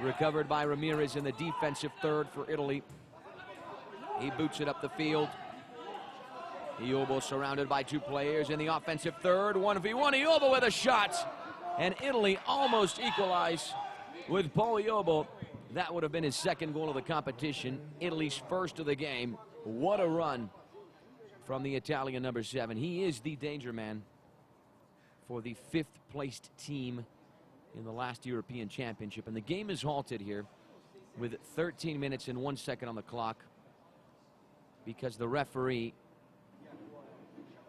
Recovered by Ramirez in the defensive third for Italy. He boots it up the field. Iobbo surrounded by 2 players in the offensive third. 1v1, Iobbo with a shot. And Italy almost equalize with Pogliobbo. That would have been his second goal of the competition. Italy's first of the game. What a run from the Italian number 7. He is the danger man for the 5th placed team in the last European Championship. And the game is halted here with 13 minutes and 1 second on the clock because the referee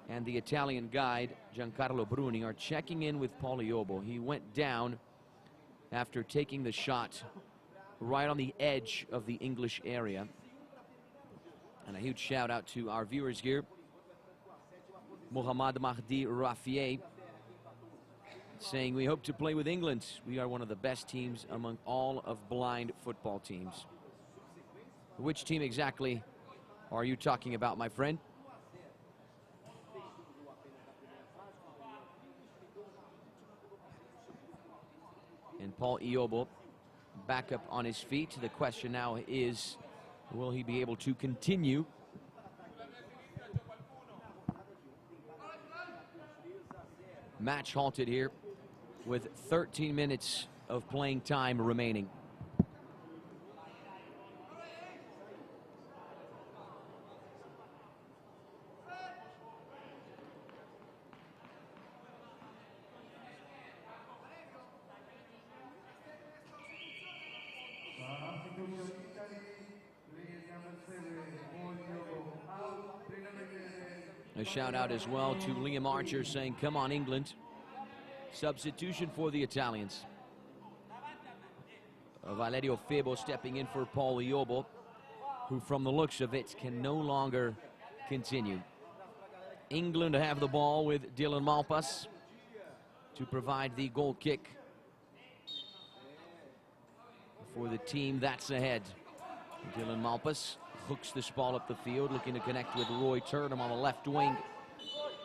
and the Italian guide, Giancarlo Bruni, are checking in with Pogliobbo. He went down after taking the shot right on the edge of the English area. And a huge shout out to our viewers here. Mohammad Mahdi Rafieh saying, "We hope to play with England. We are one of the best teams among all of blind football teams." Which team exactly are you talking about, my friend? Paul Iobo back up on his feet. The question now is, will he be able to continue? Match halted here with 13 minutes of playing time remaining. A shout out as well to Liam Archer saying, come on England. Substitution for the Italians. Valerio Febo stepping in for Paul Iobo, who from the looks of it can no longer continue. England have the ball with Dylan Malpas to provide the goal kick for the team that's ahead. Dylan Malpas hooks this ball up the field, looking to connect with Roy Turnham on the left wing.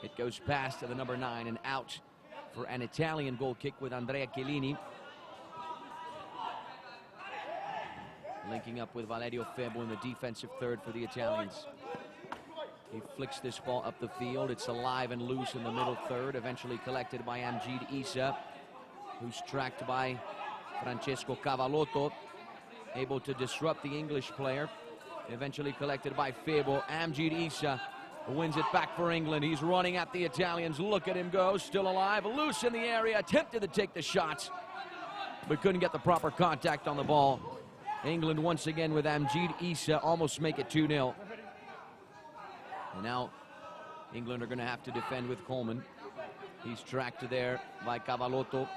It goes past to the number 9 and out for an Italian goal kick with Andrea Chiellini. Linking up with Valerio Febo in the defensive third for the Italians. He flicks this ball up the field. It's alive and loose in the middle third, eventually collected by Amjid Issa, who's tracked by Francesco Cavallotto, able to disrupt the English player. Eventually collected by Febo. Amjid Issa wins it back for England. He's running at the Italians. Look at him go, still alive, loose in the area, attempted to take the shot, but couldn't get the proper contact on the ball. England once again with Amjid Issa almost make it 2-0. And now England are going to have to defend with Coleman. He's tracked there by Cavallotto,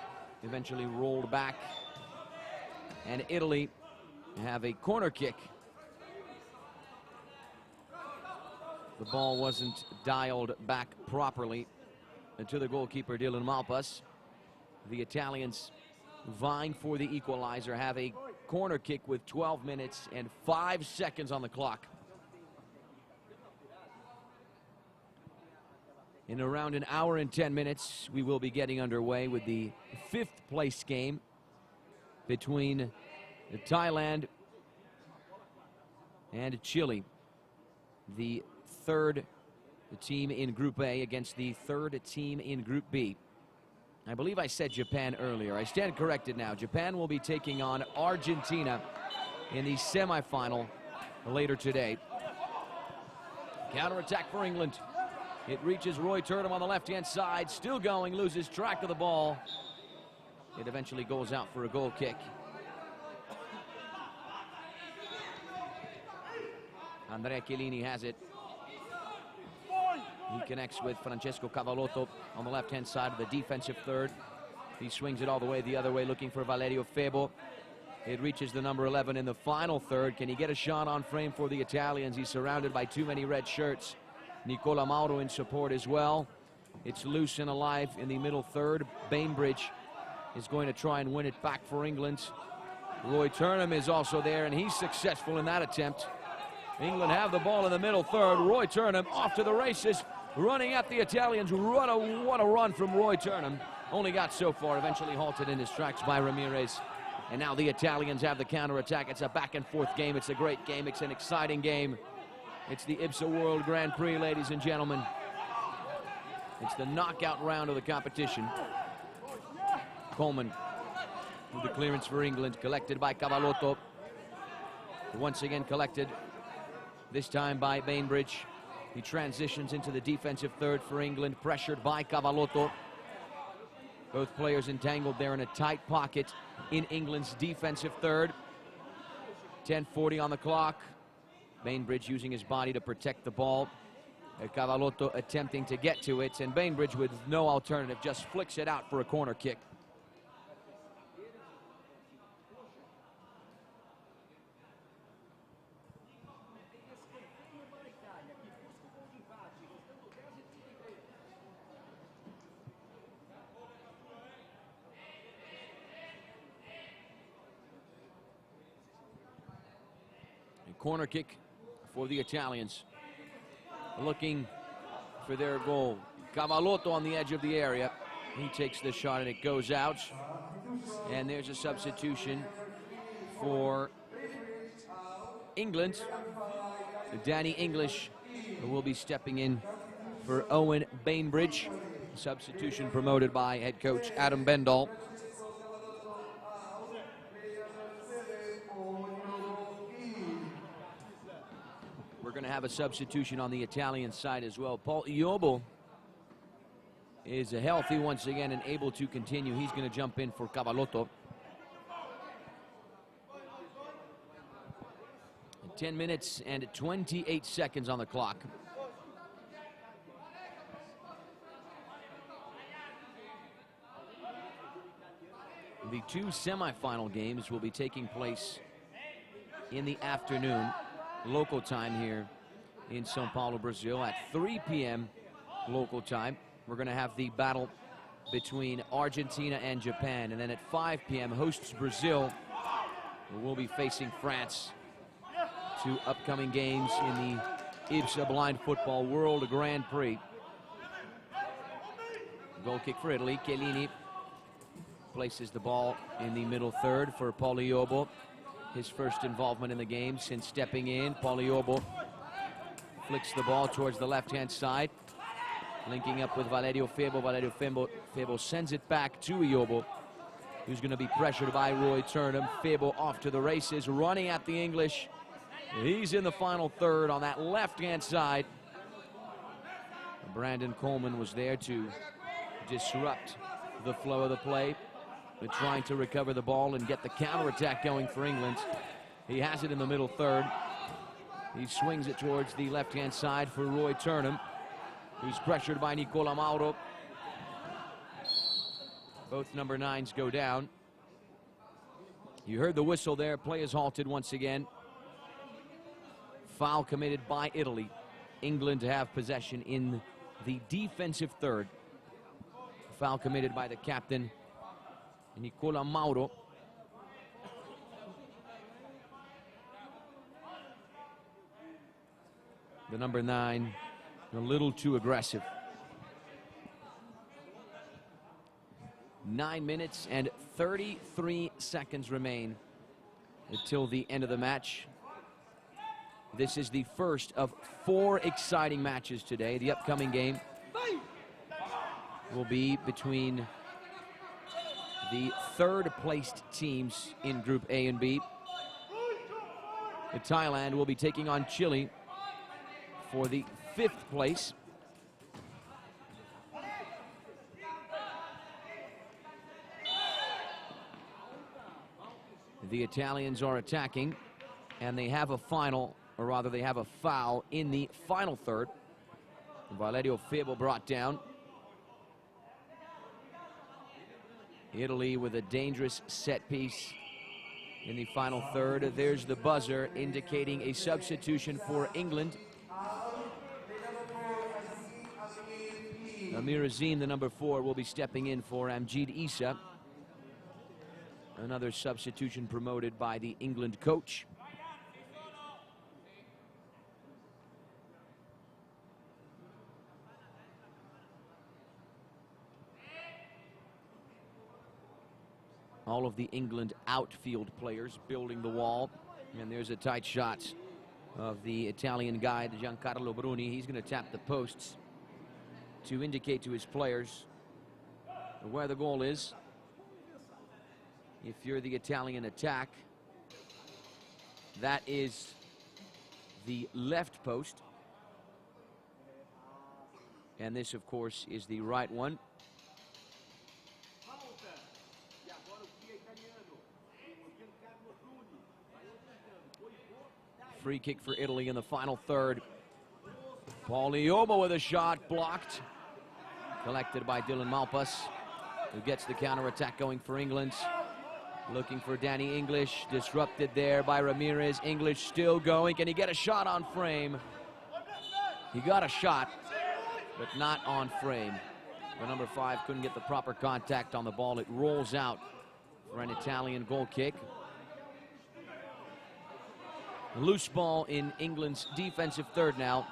eventually rolled back. And Italy have a corner kick. The ball wasn't dialed back properly to the goalkeeper, Dylan Malpas. The Italians vying for the equalizer have a corner kick with 12 minutes and 5 seconds on the clock. In around an hour and 10 minutes, we will be getting underway with the 5th place game between Thailand and Chile. The third team in Group A against the third team in Group B. I believe I said Japan earlier. I stand corrected now. Japan will be taking on Argentina in the semifinal later today. Counterattack for England. It reaches Roy Turnham on the left-hand side. Still going, loses track of the ball. It eventually goes out for a goal kick. Andrea Chiellini has it. He connects with Francesco Cavallotto on the left-hand side of the defensive third. He swings it all the way the other way, looking for Valerio Febo. It reaches the number 11 in the final third. Can he get a shot on frame for the Italians? He's surrounded by too many red shirts. Nicola Mauro in support as well. It's loose and alive in the middle third. Bainbridge is going to try and win it back for England. Roy Turnham is also there, and he's successful in that attempt. England have the ball in the middle third. Roy Turnham off to the races, running at the Italians. What a run from Roy Turnham. Only got so far, eventually halted in his tracks by Ramirez. And now the Italians have the counterattack. It's a back and forth game. It's a great game. It's an exciting game. It's the IBSA World Grand Prix, ladies and gentlemen. It's the knockout round of the competition. Coleman with the clearance for England, collected by Cavallotto. Once again collected, this time by Bainbridge. He transitions into the defensive third for England, pressured by Cavallotto. Both players entangled there in a tight pocket in England's defensive third. 10:40 on the clock. Bainbridge using his body to protect the ball. Cavallotto attempting to get to it, and Bainbridge with no alternative just flicks it out for a corner kick. Corner kick for the Italians, looking for their goal. Cavallotto on the edge of the area. He takes the shot and it goes out. And there's a substitution for England. Danny English will be stepping in for Owen Bainbridge. Substitution promoted by head coach Adam Bendall. We're going to have a substitution on the Italian side as well. Paul Iobo is healthy once again and able to continue. He's going to jump in for Cavallotto. 10 minutes and 28 seconds on the clock. The two semifinal games will be taking place in the afternoon, local time here in São Paulo, Brazil, at 3 p.m. local time. We're going to have the battle between Argentina and Japan, and then at 5 p.m. hosts Brazil will be facing France. Two upcoming games in the IBSA Blind Football World Grand Prix. Goal kick for Italy. Chiellini places the ball in the middle third for Pauliobo. His first involvement in the game since stepping in. Pauliobo flicks the ball towards the left-hand side, linking up with Valerio Febo. Valerio Febo sends it back to Iobo, who's going to be pressured by Roy Turnham. Febo off to the races, running at the English. He's in the final third on that left-hand side. Brandon Coleman was there to disrupt the flow of the play, but trying to recover the ball and get the counterattack going for England. He has it in the middle third. He swings it towards the left-hand side for Roy Turnham, who's pressured by Nicola Mauro. Both number 9s go down. You heard the whistle there. Play is halted once again. Foul committed by Italy. England to have possession in the defensive third. Foul committed by the captain, Nicola Mauro. The number 9, a little too aggressive. 9 minutes and 33 seconds remain until the end of the match. This is the first of 4 exciting matches today. The upcoming game will be between the third-placed teams in Group A and B. Thailand will be taking on Chile for the 5th place. The Italians are attacking, and they have a final, or rather they have a foul in the final third. Valerio Febo brought down. Italy with a dangerous set piece in the final third. There's the buzzer indicating a substitution for England. Amir Azim, the number 4, will be stepping in for Amjid Issa. Another substitution promoted by the England coach. All of the England outfield players building the wall. And there's a tight shot of the Italian guide, Giancarlo Bruni. He's going to tap the posts to indicate to his players where the goal is. If you're the Italian attack, that is the left post. And this, of course, is the right one. Free kick for Italy in the final third. Pauliobo with a shot blocked. Collected by Dylan Malpas, who gets the counterattack going for England. Looking for Danny English, disrupted there by Ramirez. English still going. Can he get a shot on frame? He got a shot, but not on frame. The number 5 couldn't get the proper contact on the ball. It rolls out for an Italian goal kick. Loose ball in England's defensive third now.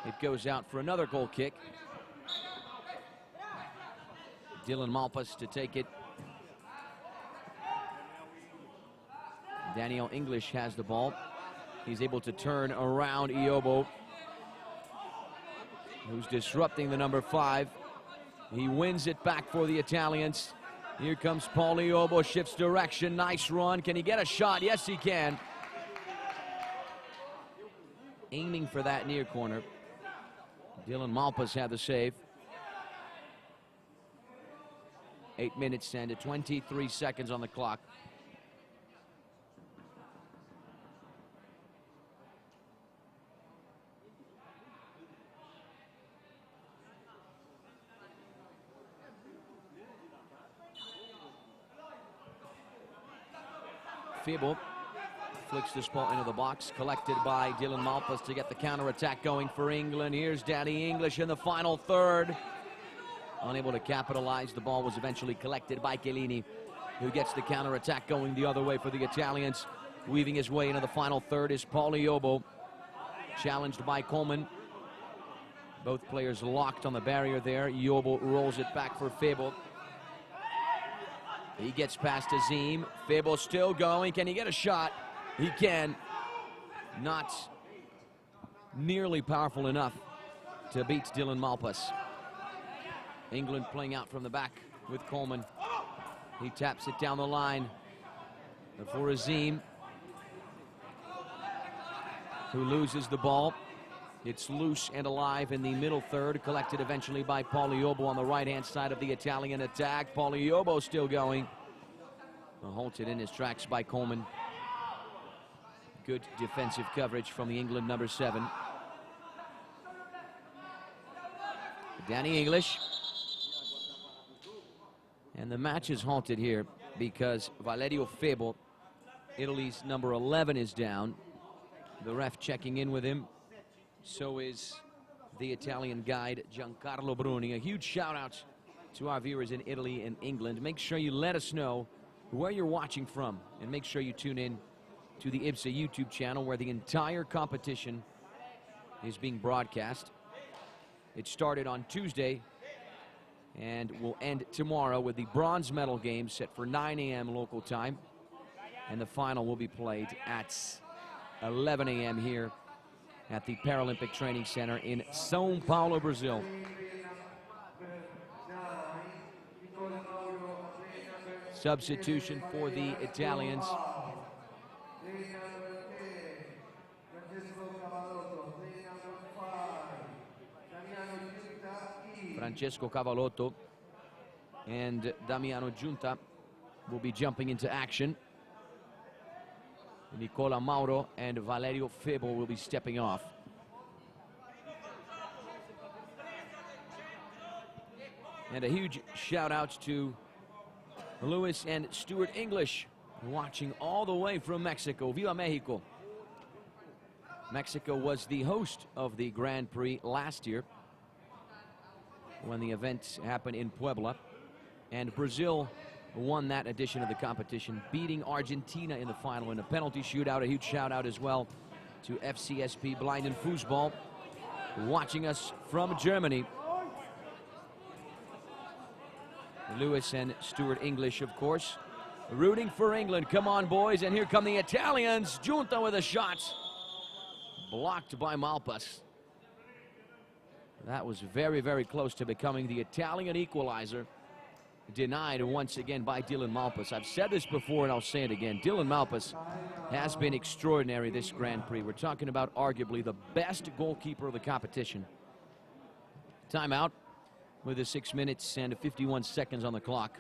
It goes out for another goal kick. Dylan Malpas to take it Daniel English has the ball. He's able to turn around Iobo, who's disrupting the number 5. He wins it back for the Italians. Here comes Paul Iobo, shifts direction, nice run. Can he get a shot? Yes, he can. Aiming for that near corner. Dylan Malpas had the save. 8 minutes and 23 seconds on the clock. Febo flicks this ball into the box, collected by Dylan Malpas to get the counter-attack going for England. Here's Danny English in the final third. Unable to capitalize. The ball was eventually collected by Chiellini, who gets the counter-attack going the other way for the Italians. Weaving his way into the final third is Paul Iobo, challenged by Coleman. Both players locked on the barrier there. Iobo rolls it back for Febo. He gets past Azim. Febo still going. Can he get a shot? He can. Not nearly powerful enough to beat Dylan Malpas. England playing out from the back with Coleman. He taps it down the line for Azim, who loses the ball. It's loose and alive in the middle third, collected eventually by Paul Iobo on the right-hand side of the Italian attack. Paul Iobo still going. Halted in his tracks by Coleman. Good defensive coverage from the England number 7. Danny English. And the match is halted here because Valerio Febo, Italy's number 11, is down. The ref checking in with him. So is the Italian guide, Giancarlo Bruni. A huge shout out to our viewers in Italy and England. Make sure you let us know where you're watching from, and make sure you tune in to the IBSA YouTube channel where the entire competition is being broadcast. It started on Tuesday and will end tomorrow with the bronze medal game set for 9 a.m. local time. And the final will be played at 11 a.m. here at the Paralympic Training Centre in São Paulo, Brazil. Substitution for the Italians. Francesco Cavalotto and Damiano Giunta will be jumping into action. Nicola Mauro and Valerio Febo will be stepping off. And a huge shout out to Lewis and Stuart English, watching all the way from Mexico. Viva Mexico. Mexico was the host of the Grand Prix last year when the event happened in Puebla. And Brazil won that edition of the competition, beating Argentina in the final in a penalty shootout. A huge shout out as well to FCSP Blind and Fußball, watching us from Germany. Lewis and Stuart English, of course, rooting for England. Come on, boys, and here come the Italians. Giunta with a shot, blocked by Malpas. That was very, very close to becoming the Italian equalizer. Denied once again by Dylan Malpas. I've said this before and I'll say it again. Dylan Malpas has been extraordinary this Grand Prix. We're talking about arguably the best goalkeeper of the competition. Timeout with the 6 minutes and 51 seconds on the clock.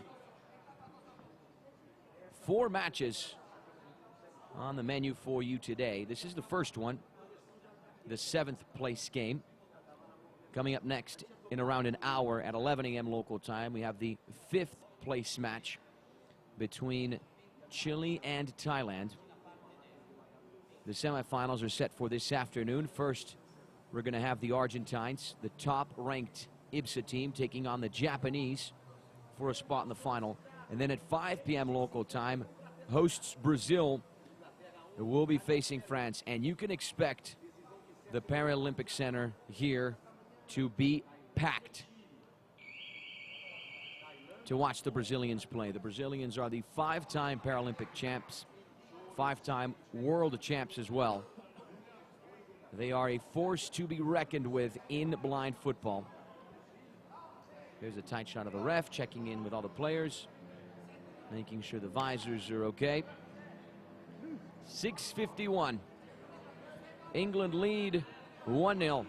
4 matches on the menu for you today. This is the first one, the 7th place game. Coming up next in around an hour at 11 a.m. local time, we have the 5th place match between Chile and Thailand. The semifinals are set for this afternoon. First, we're going to have the Argentines, the top-ranked IBSA team, taking on the Japanese for a spot in the final. And then at 5 p.m. local time, hosts Brazil will be facing France. And you can expect the Paralympic Center here to be packed to watch the Brazilians play. The Brazilians are the 5-time Paralympic champs, 5-time world champs as well. They are a force to be reckoned with in blind football. There's a tight shot of the ref, checking in with all the players, making sure the visors are okay. 6:51. England lead 1-0.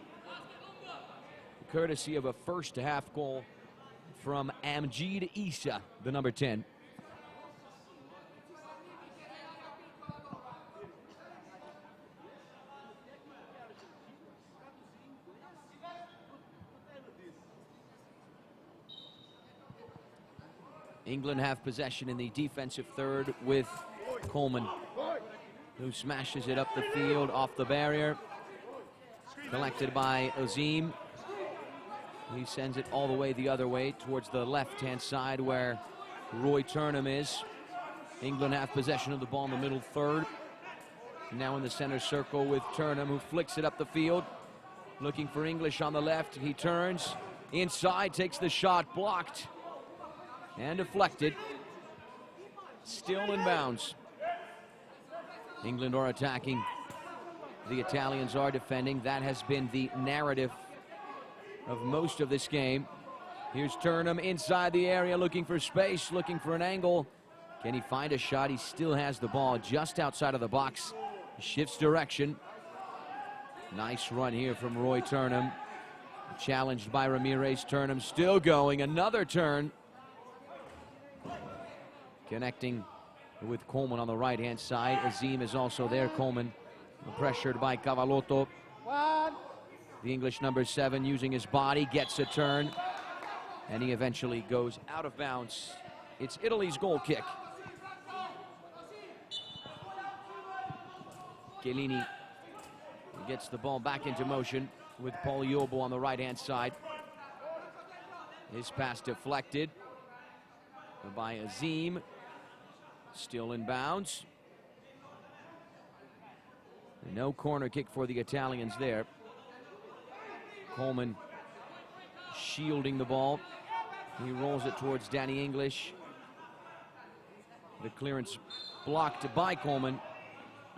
Courtesy of a first half goal from Amjid Issa, the number 10. England have possession in the defensive third with Coleman, who smashes it up the field, off the barrier. Collected by Azim. He sends it all the way the other way towards the left-hand side where Roy Turnham is. England have possession of the ball in the middle third. Now in the center circle with Turnham, who flicks it up the field. Looking for English on the left. He turns inside, takes the shot, blocked and deflected. Still in bounds. England are attacking. The Italians are defending. That has been the narrative of most of this game. Here's Turnham inside the area, looking for space, looking for an angle. Can he find a shot? He still has the ball just outside of the box. Shifts direction. Nice run here from Roy Turnham. Challenged by Ramirez. Turnham still going. Another turn. Connecting with Coleman on the right-hand side. Azim is also there. Coleman pressured by Cavallotto. The English number 7 using his body, gets a turn, and he eventually goes out of bounds. It's Italy's goal kick. Chiellini gets the ball back into motion with Paul Yobo on the right-hand side. His pass deflected by Azim. Still in bounds. No corner kick for the Italians there. Coleman shielding the ball. He rolls it towards Danny English. The clearance blocked by Coleman.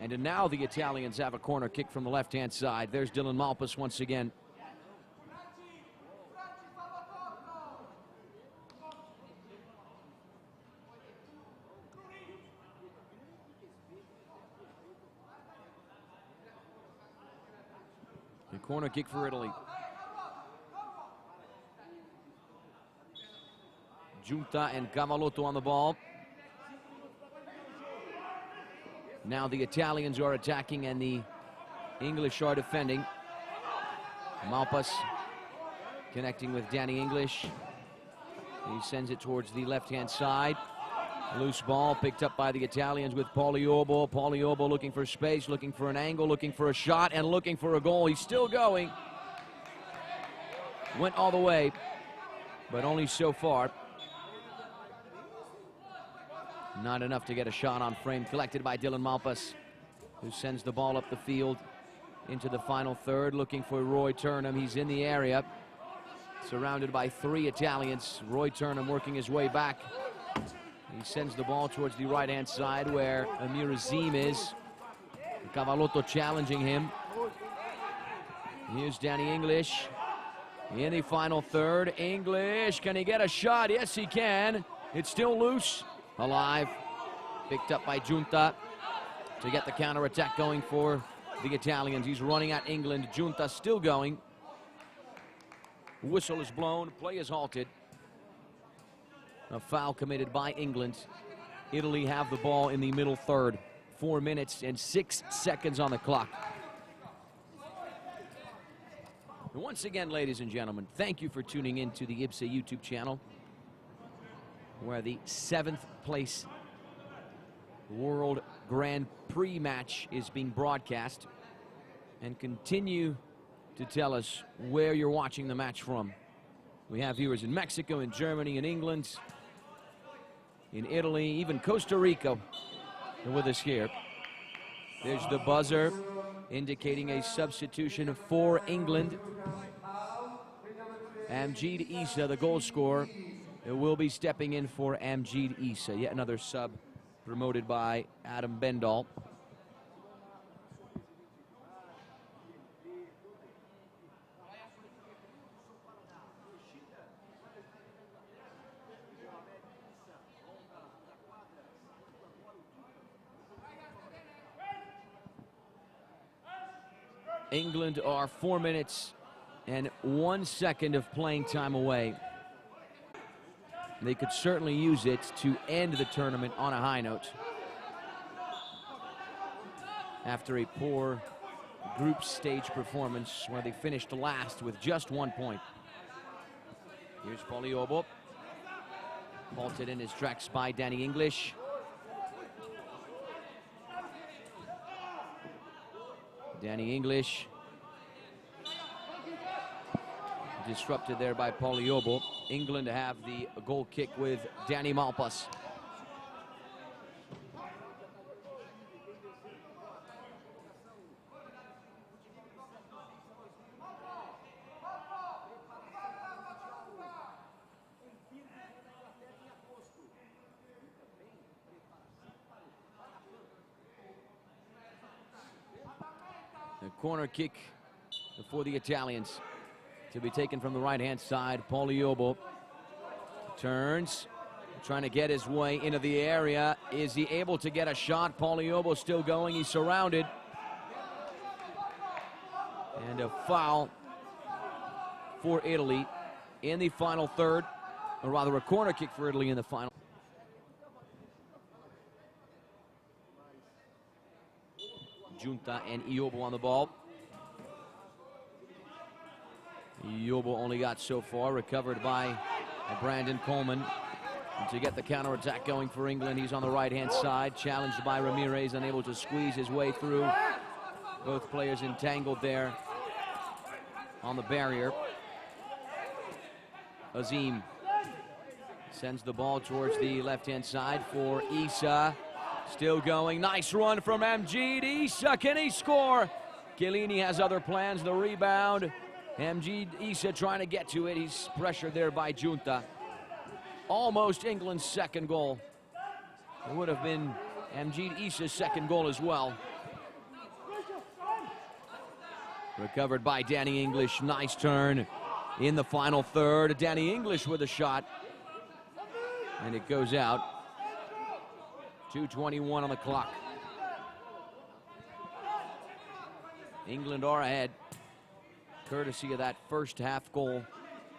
And now the Italians have a corner kick from the left-hand side. There's Dylan Malpas once again. The corner kick for Italy. Giunta and Cavallotto on the ball. Now the Italians are attacking and the English are defending. Malpas connecting with Danny English. He sends it towards the left-hand side. Loose ball picked up by the Italians with Pauliobo. Pauliobo looking for space, looking for an angle, looking for a shot, and looking for a goal. He's still going. Went all the way, but only so far. Not enough to get a shot on frame. Collected by Dylan Malpas, who sends the ball up the field into the final third, looking for Roy Turnham. He's in the area, surrounded by 3 Italians. Roy Turnham working his way back. He sends the ball towards the right-hand side where Amir Azim is. Cavallotto challenging him. Here's Danny English in the final third. English, can he get a shot? Yes, he can. It's still loose. Alive. Picked up by Giunta to get the counter-attack going for the Italians. He's running at England. Giunta still going. Whistle is blown. Play is halted. A foul committed by England. Italy have the ball in the middle third. 4 minutes and 6 seconds on the clock. And once again, ladies and gentlemen, thank you for tuning in to the IBSA YouTube channel, where the 7th place World Grand Prix match is being broadcast. And continue to tell us where you're watching the match from. We have viewers in Mexico, in Germany, in England, in Italy, even Costa Rica are with us here. There's the buzzer indicating a substitution for England. Amjid Issa, the goal scorer, will be stepping in for Amjid Issa. Yet another sub promoted by Adam Bendall. England are 4 minutes and 1 second of playing time away. They could certainly use it to end the tournament on a high note after a poor group stage performance where they finished last with just 1 point. Here's Polyiobo. Halted in his tracks by Danny English. Danny English disrupted there by Polyiobo. England have the goal kick with Danny Malpas. A corner kick for the Italians to be taken from the right-hand side. Polyiobo turns, trying to get his way into the area. Is he able to get a shot? Polyiobo still going. He's surrounded. And a foul for Italy in the final third, or rather a corner kick for Italy in the final. Giunta and Iobo on the ball. Iobo only got so far, recovered by Brandon Coleman. And to get the counterattack going for England, he's on the right-hand side, challenged by Ramirez, unable to squeeze his way through. Both players entangled there on the barrier. Azim sends the ball towards the left-hand side for Issa. Still going, nice run from Amjid Issa, can he score? Chiellini has other plans, the rebound. Amjid Issa trying to get to it, he's pressured there by Giunta. Almost England's second goal. It would have been Amjid Issa's second goal as well. Recovered by Danny English, nice turn in the final third. Danny English with a shot, and it goes out. 2:21 on the clock. England are ahead, courtesy of that first half goal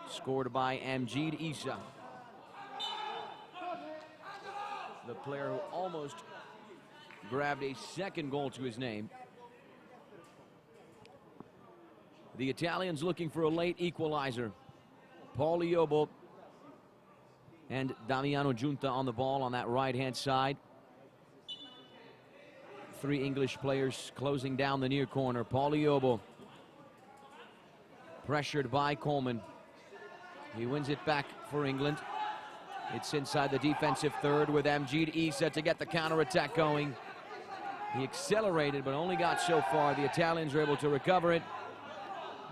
scored by Amjid Issa, the player who almost grabbed a second goal to his name. The Italians looking for a late equalizer. Polyiobo and Damiano Giunta on the ball on that right-hand side. Three English players closing down the near corner. Polyiobo pressured by Coleman. He wins it back for England. It's inside the defensive third with Amjid Issa to get the counterattack going. He accelerated but only got so far. The Italians are able to recover it.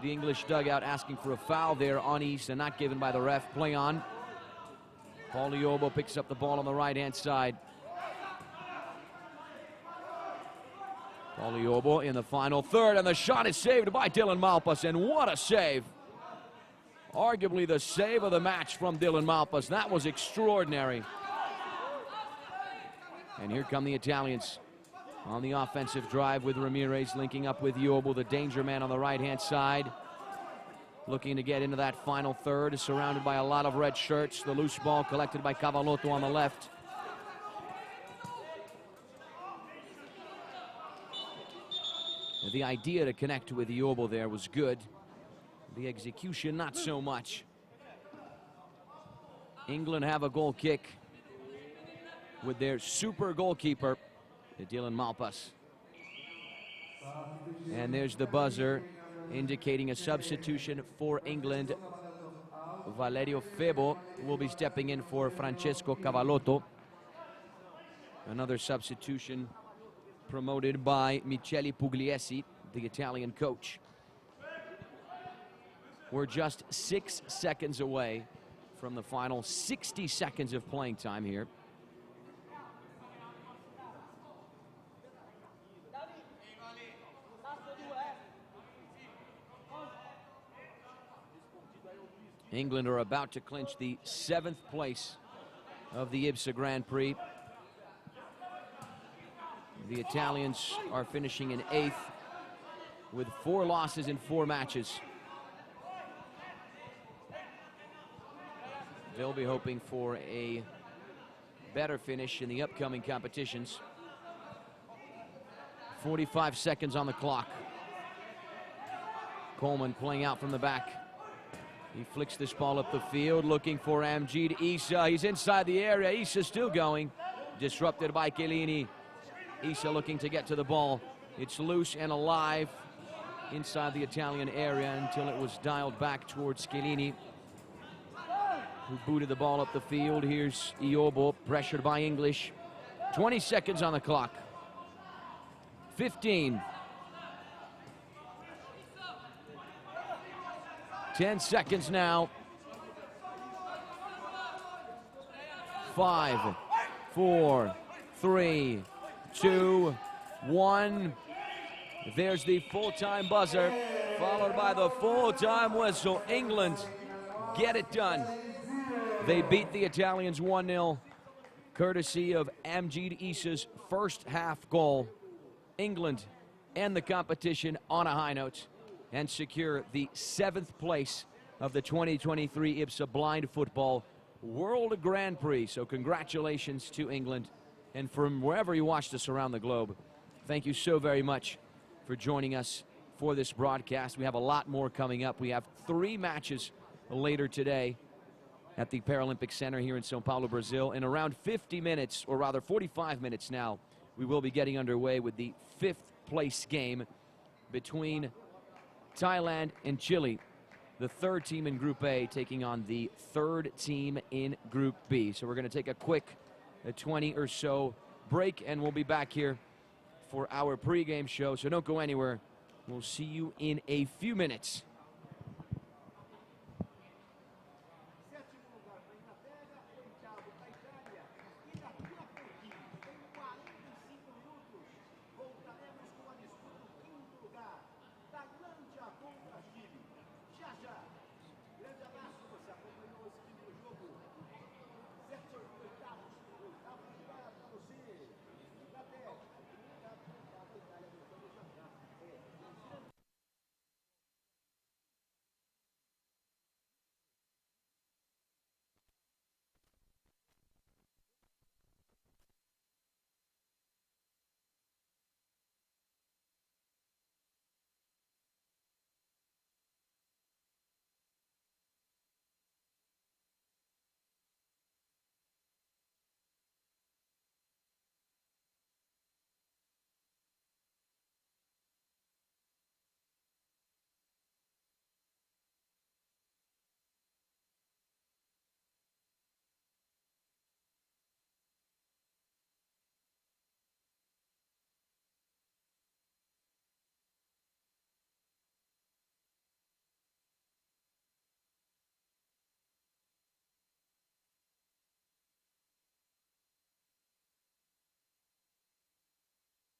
The English dugout asking for a foul there on Issa, not given by the ref. Play on. Polyiobo picks up the ball on the right-hand side. Polyiobo in the final third, and the shot is saved by Dylan Malpas, and what a save. Arguably the save of the match from Dylan Malpas. That was extraordinary. And here come the Italians on the offensive drive with Ramirez linking up with Iobo, the danger man on the right-hand side. Looking to get into that final third, surrounded by a lot of red shirts. The loose ball collected by Cavallotto on the left. The idea to connect with Iobo there was good. The execution, not so much. England have a goal kick with their super goalkeeper, Dylan Malpas. And there's the buzzer indicating a substitution for England. Valerio Febo will be stepping in for Francesco Cavallotto. Another substitution promoted by Michele Pugliese, the Italian coach. We're just 6 seconds away from the final 60 seconds of playing time here. England are about to clinch the 7th place of the IBSA Grand Prix. The Italians are finishing in 8th with 4 losses in 4 matches. They'll be hoping for a better finish in the upcoming competitions. 45 seconds on the clock. Coleman playing out from the back. He flicks this ball up the field, looking for Amjid Issa. He's inside the area. Issa still going. Disrupted by Chiellini. Issa looking to get to the ball. It's loose and alive inside the Italian area until it was dialed back towards Chiellini, who booted the ball up the field. Here's Iobo, pressured by English. 20 seconds on the clock. 15. 10 seconds now. 5, 4, 3, 2, 1. There's the full-time buzzer, followed by the full-time whistle. England get it done. They beat the Italians 1-0, courtesy of Amjid Issa's first half goal. England end the competition on a high note and secure the 7th place of the 2023 IBSA Blind Football World Grand Prix. So congratulations to England. And from wherever you watched us around the globe, thank you so very much for joining us for this broadcast. We have a lot more coming up. We have 3 matches later today at the Paralympic Center here in São Paulo, Brazil. In around 50 minutes, or rather 45 minutes now, we will be getting underway with the 5th place game between Thailand and Chile, the 3rd team in Group A taking on the 3rd team in Group B. So we're going to take a quick 20 or so break, and we'll be back here for our pregame show. So don't go anywhere. We'll see you in a few minutes.